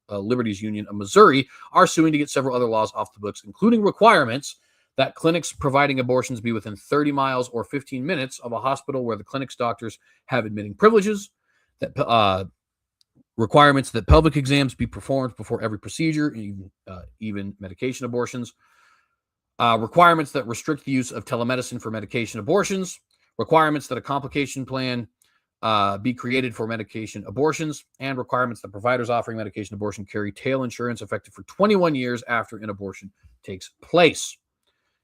Liberties Union of Missouri are suing to get several other laws off the books, including requirements that clinics providing abortions be within 30 miles or 15 minutes of a hospital where the clinic's doctors have admitting privileges, that requirements that pelvic exams be performed before every procedure, even medication abortions, requirements that restrict the use of telemedicine for medication abortions, requirements that a complication plan be created for medication abortions, and requirements that providers offering medication abortion carry tail insurance effective for 21 years after an abortion takes place.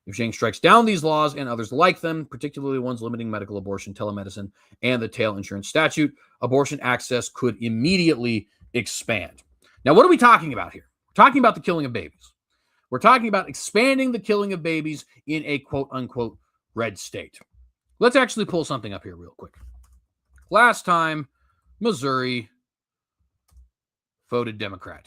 If Zhang strikes down these laws and others like them, particularly ones limiting medical abortion, telemedicine, and the tail insurance statute, abortion access could immediately expand. Now, what are we talking about here? We're talking about the killing of babies. We're talking about expanding the killing of babies in a quote-unquote red state. Let's actually pull something up here real quick. Last time, Missouri voted Democrat.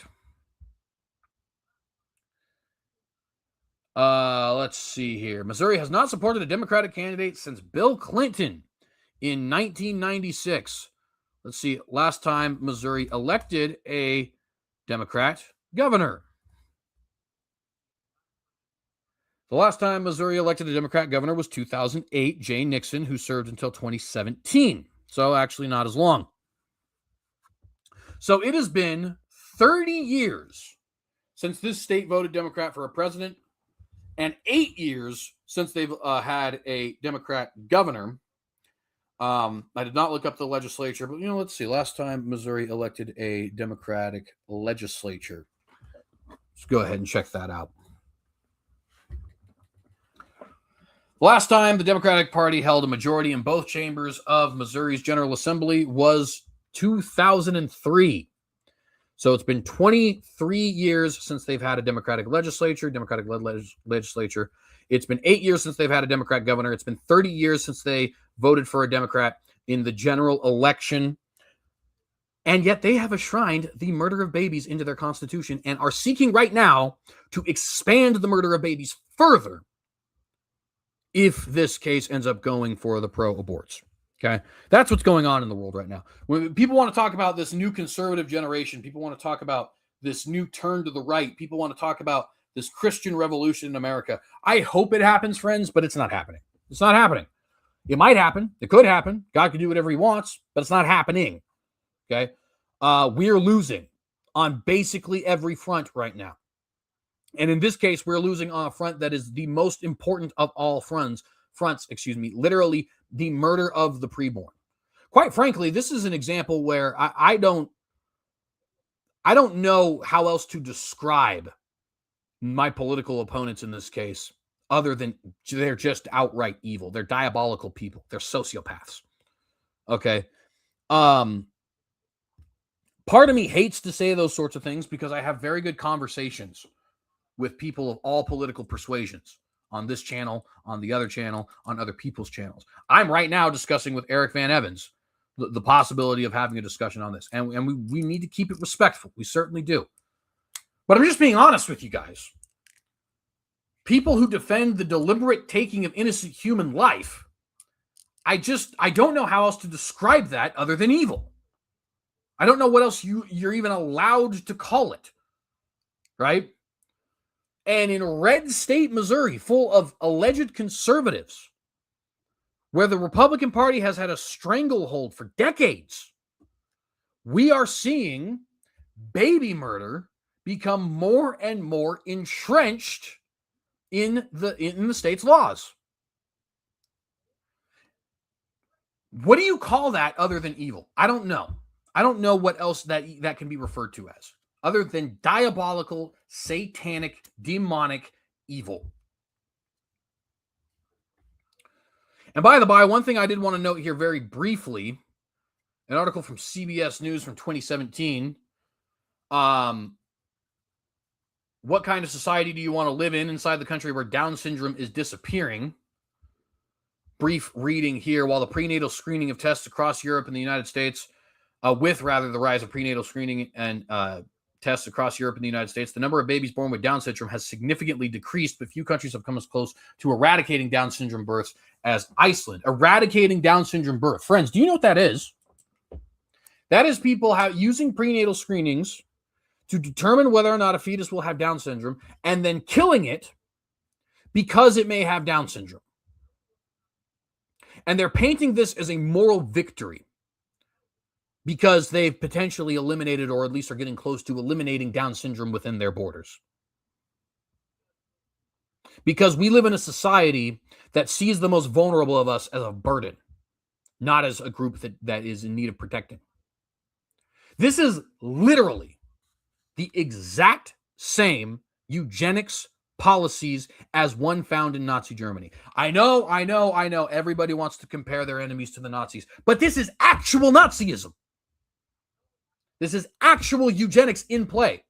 Let's see here. Missouri has not supported a Democratic candidate since Bill Clinton in 1996. Let's see. Last time Missouri elected a Democrat governor. The last time Missouri elected a Democrat governor was 2008, Jay Nixon, who served until 2017. So actually not as long. So it has been 30 years since this state voted Democrat for a president, and 8 years since they've had a Democrat governor. I did not look up the legislature, but, let's see. Last time Missouri elected a Democratic legislature. Let's go ahead and check that out. Last time the Democratic Party held a majority in both chambers of Missouri's General Assembly was 2003. So it's been 23 years since they've had a Democratic legislature, Democratic-led legislature. It's been 8 years since they've had a Democrat governor. It's been 30 years since they voted for a Democrat in the general election. And yet they have enshrined the murder of babies into their constitution and are seeking right now to expand the murder of babies further if this case ends up going for the pro-aborts. Okay, that's what's going on in the world right now. When people want to talk about this new conservative generation, people want to talk about this new turn to the right, people want to talk about this Christian revolution in America. I hope it happens, friends, but it's not happening. It's not happening. It might happen. It could happen. God can do whatever he wants, but it's not happening. Okay, we're losing on basically every front right now. And in this case, we're losing on a front that is the most important of all fronts, literally the murder of the preborn. Quite frankly, this is an example where I don't know how else to describe my political opponents in this case, other than they're just outright evil. They're diabolical people. They're sociopaths. Okay. Part of me hates to say those sorts of things because I have very good conversations with people of all political persuasions on this channel, on the other channel, on other people's channels. I'm right now discussing with Eric Van Evans the possibility of having a discussion on this. And we need to keep it respectful. We certainly do. But I'm just being honest with you guys. People who defend the deliberate taking of innocent human life, I don't know how else to describe that other than evil. I don't know what else you're even allowed to call it. Right? And in red state Missouri, full of alleged conservatives, where the Republican Party has had a stranglehold for decades, we are seeing baby murder become more and more entrenched in the state's laws. What do you call that other than evil? I don't know. I don't know what else that can be referred to as, other than diabolical, satanic, demonic evil. And by the by, one thing I did want to note here very briefly, an article from CBS News from 2017. What kind of society do you want to live in inside the country where Down syndrome is disappearing? Brief reading here. While the prenatal screening of tests across Europe and the United States, the rise of prenatal screening and tests across Europe and the United States, the number of babies born with Down syndrome has significantly decreased, but few countries have come as close to eradicating Down syndrome births as Iceland. Eradicating Down syndrome birth. Friends, do you know what that is? That is people using prenatal screenings to determine whether or not a fetus will have Down syndrome and then killing it because it may have Down syndrome. And they're painting this as a moral victory because they've potentially eliminated, or at least are getting close to eliminating, Down syndrome within their borders. Because we live in a society that sees the most vulnerable of us as a burden, not as a group that is in need of protecting. This is literally the exact same eugenics policies as one found in Nazi Germany. I know. Everybody wants to compare their enemies to the Nazis, but this is actual Nazism. This is actual eugenics in play.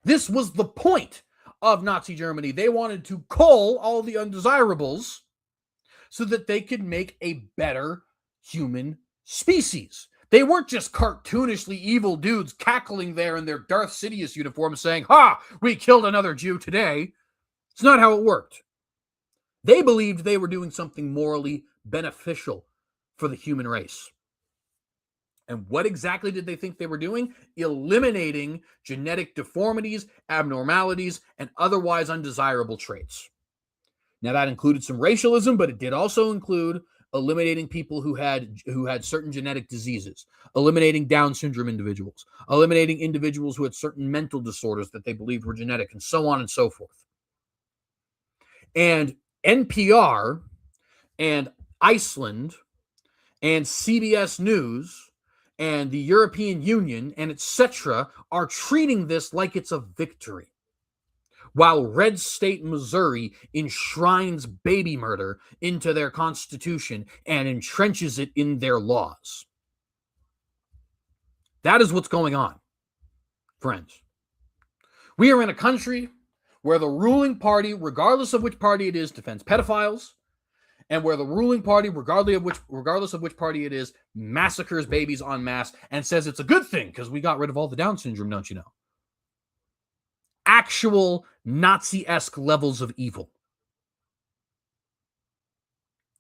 This was the point of Nazi Germany. They wanted to cull all the undesirables so that they could make a better human species. They weren't just cartoonishly evil dudes cackling there in their Darth Sidious uniforms saying, "Ha, we killed another Jew today." It's not how it worked. They believed they were doing something morally beneficial for the human race. And what exactly did they think they were doing? Eliminating genetic deformities, abnormalities, and otherwise undesirable traits. Now, that included some racialism, but it did also include eliminating people who had certain genetic diseases, eliminating Down syndrome individuals, eliminating individuals who had certain mental disorders that they believed were genetic, and so on and so forth. And NPR and Iceland and CBS News and the European Union and etc. are treating this like it's a victory, while red state Missouri enshrines baby murder into their constitution and entrenches it in their laws. That is what's going on, friends. We are in a country where the ruling party, regardless of which party it is, defends pedophiles, and where the ruling party, regardless of which party it is, massacres babies en masse and says it's a good thing because we got rid of all the Down syndrome, don't you know? Actual Nazi-esque levels of evil.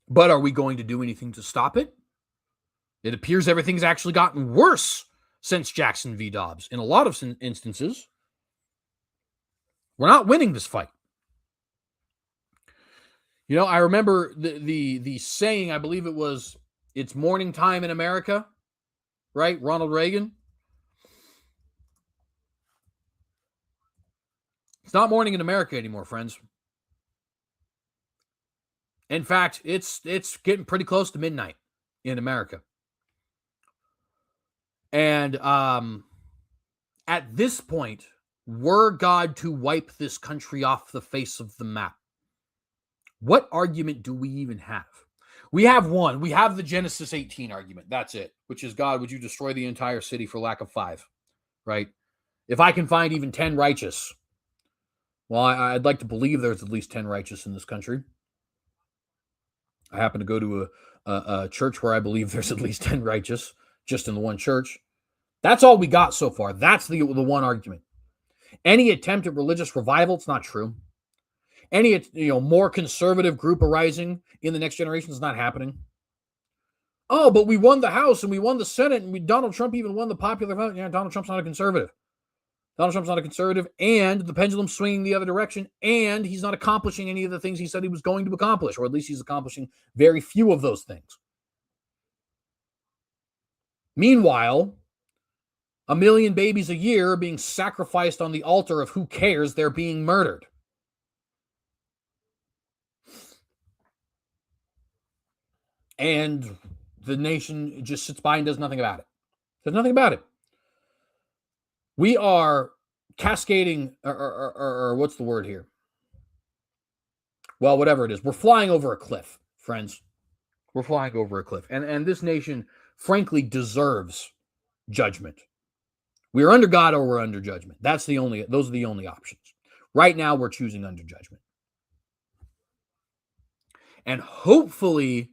But are we going to do anything to stop it? It appears everything's actually gotten worse since Jackson v. Dobbs. In a lot of instances, we're not winning this fight. You know, I remember the saying, I believe it was, "It's morning time in America," right? Ronald Reagan. It's not morning in America anymore, friends. In fact, it's getting pretty close to midnight in America. And at this point, were God to wipe this country off the face of the map, what argument do we even have? We have one. We have the Genesis 18 argument. That's it, which is, God, would you destroy the entire city for lack of 5, right? If I can find even 10 righteous, well, I'd like to believe there's at least 10 righteous in this country. I happen to go to a church where I believe there's at least 10 righteous, just in the one church. That's all we got so far. That's the one argument. Any attempt at religious revival, it's not true. Any more conservative group arising in the next generation is not happening. Oh, but we won the House and we won the Senate and Donald Trump even won the popular vote. Yeah, Donald Trump's not a conservative. Donald Trump's not a conservative, and the pendulum's swinging the other direction, and he's not accomplishing any of the things he said he was going to accomplish, or at least he's accomplishing very few of those things. Meanwhile, 1 million babies a year are being sacrificed on the altar of who cares, they're being murdered. And the nation just sits by and does nothing about it. Does nothing about it. We are cascading, or what's the word here? Well, whatever it is. We're flying over a cliff, friends. We're flying over a cliff. And this nation, frankly, deserves judgment. We're under God or we're under judgment. Those are the only options. Right now, we're choosing under judgment. And hopefully,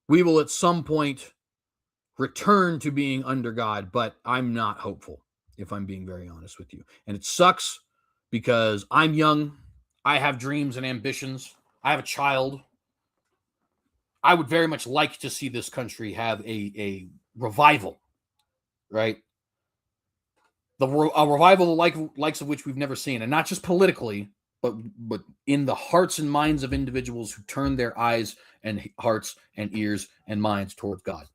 we will at some point return to being under God, but I'm not hopeful, if I'm being very honest with you. And it sucks because I'm young. I have dreams and ambitions. I have a child. I would very much like to see this country have a revival, right? A revival the likes of which we've never seen, and not just politically, but in the hearts and minds of individuals who turn their eyes and hearts and ears and minds towards God.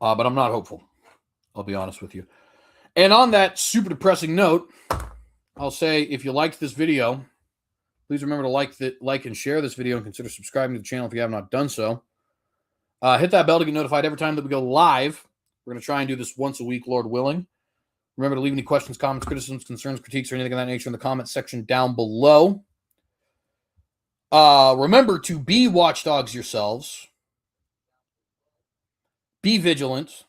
But I'm not hopeful. I'll be honest with you. And on that super depressing note, I'll say if you liked this video, please remember to like and share this video and consider subscribing to the channel if you have not done so. Hit that bell to get notified every time that we go live. We're going to try and do this once a week, Lord willing. Remember to leave any questions, comments, criticisms, concerns, critiques, or anything of that nature in the comment section down below. Remember to be watchdogs yourselves. Be vigilant.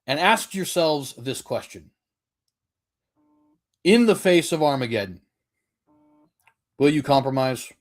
And ask yourselves this question. In the face of Armageddon, will you compromise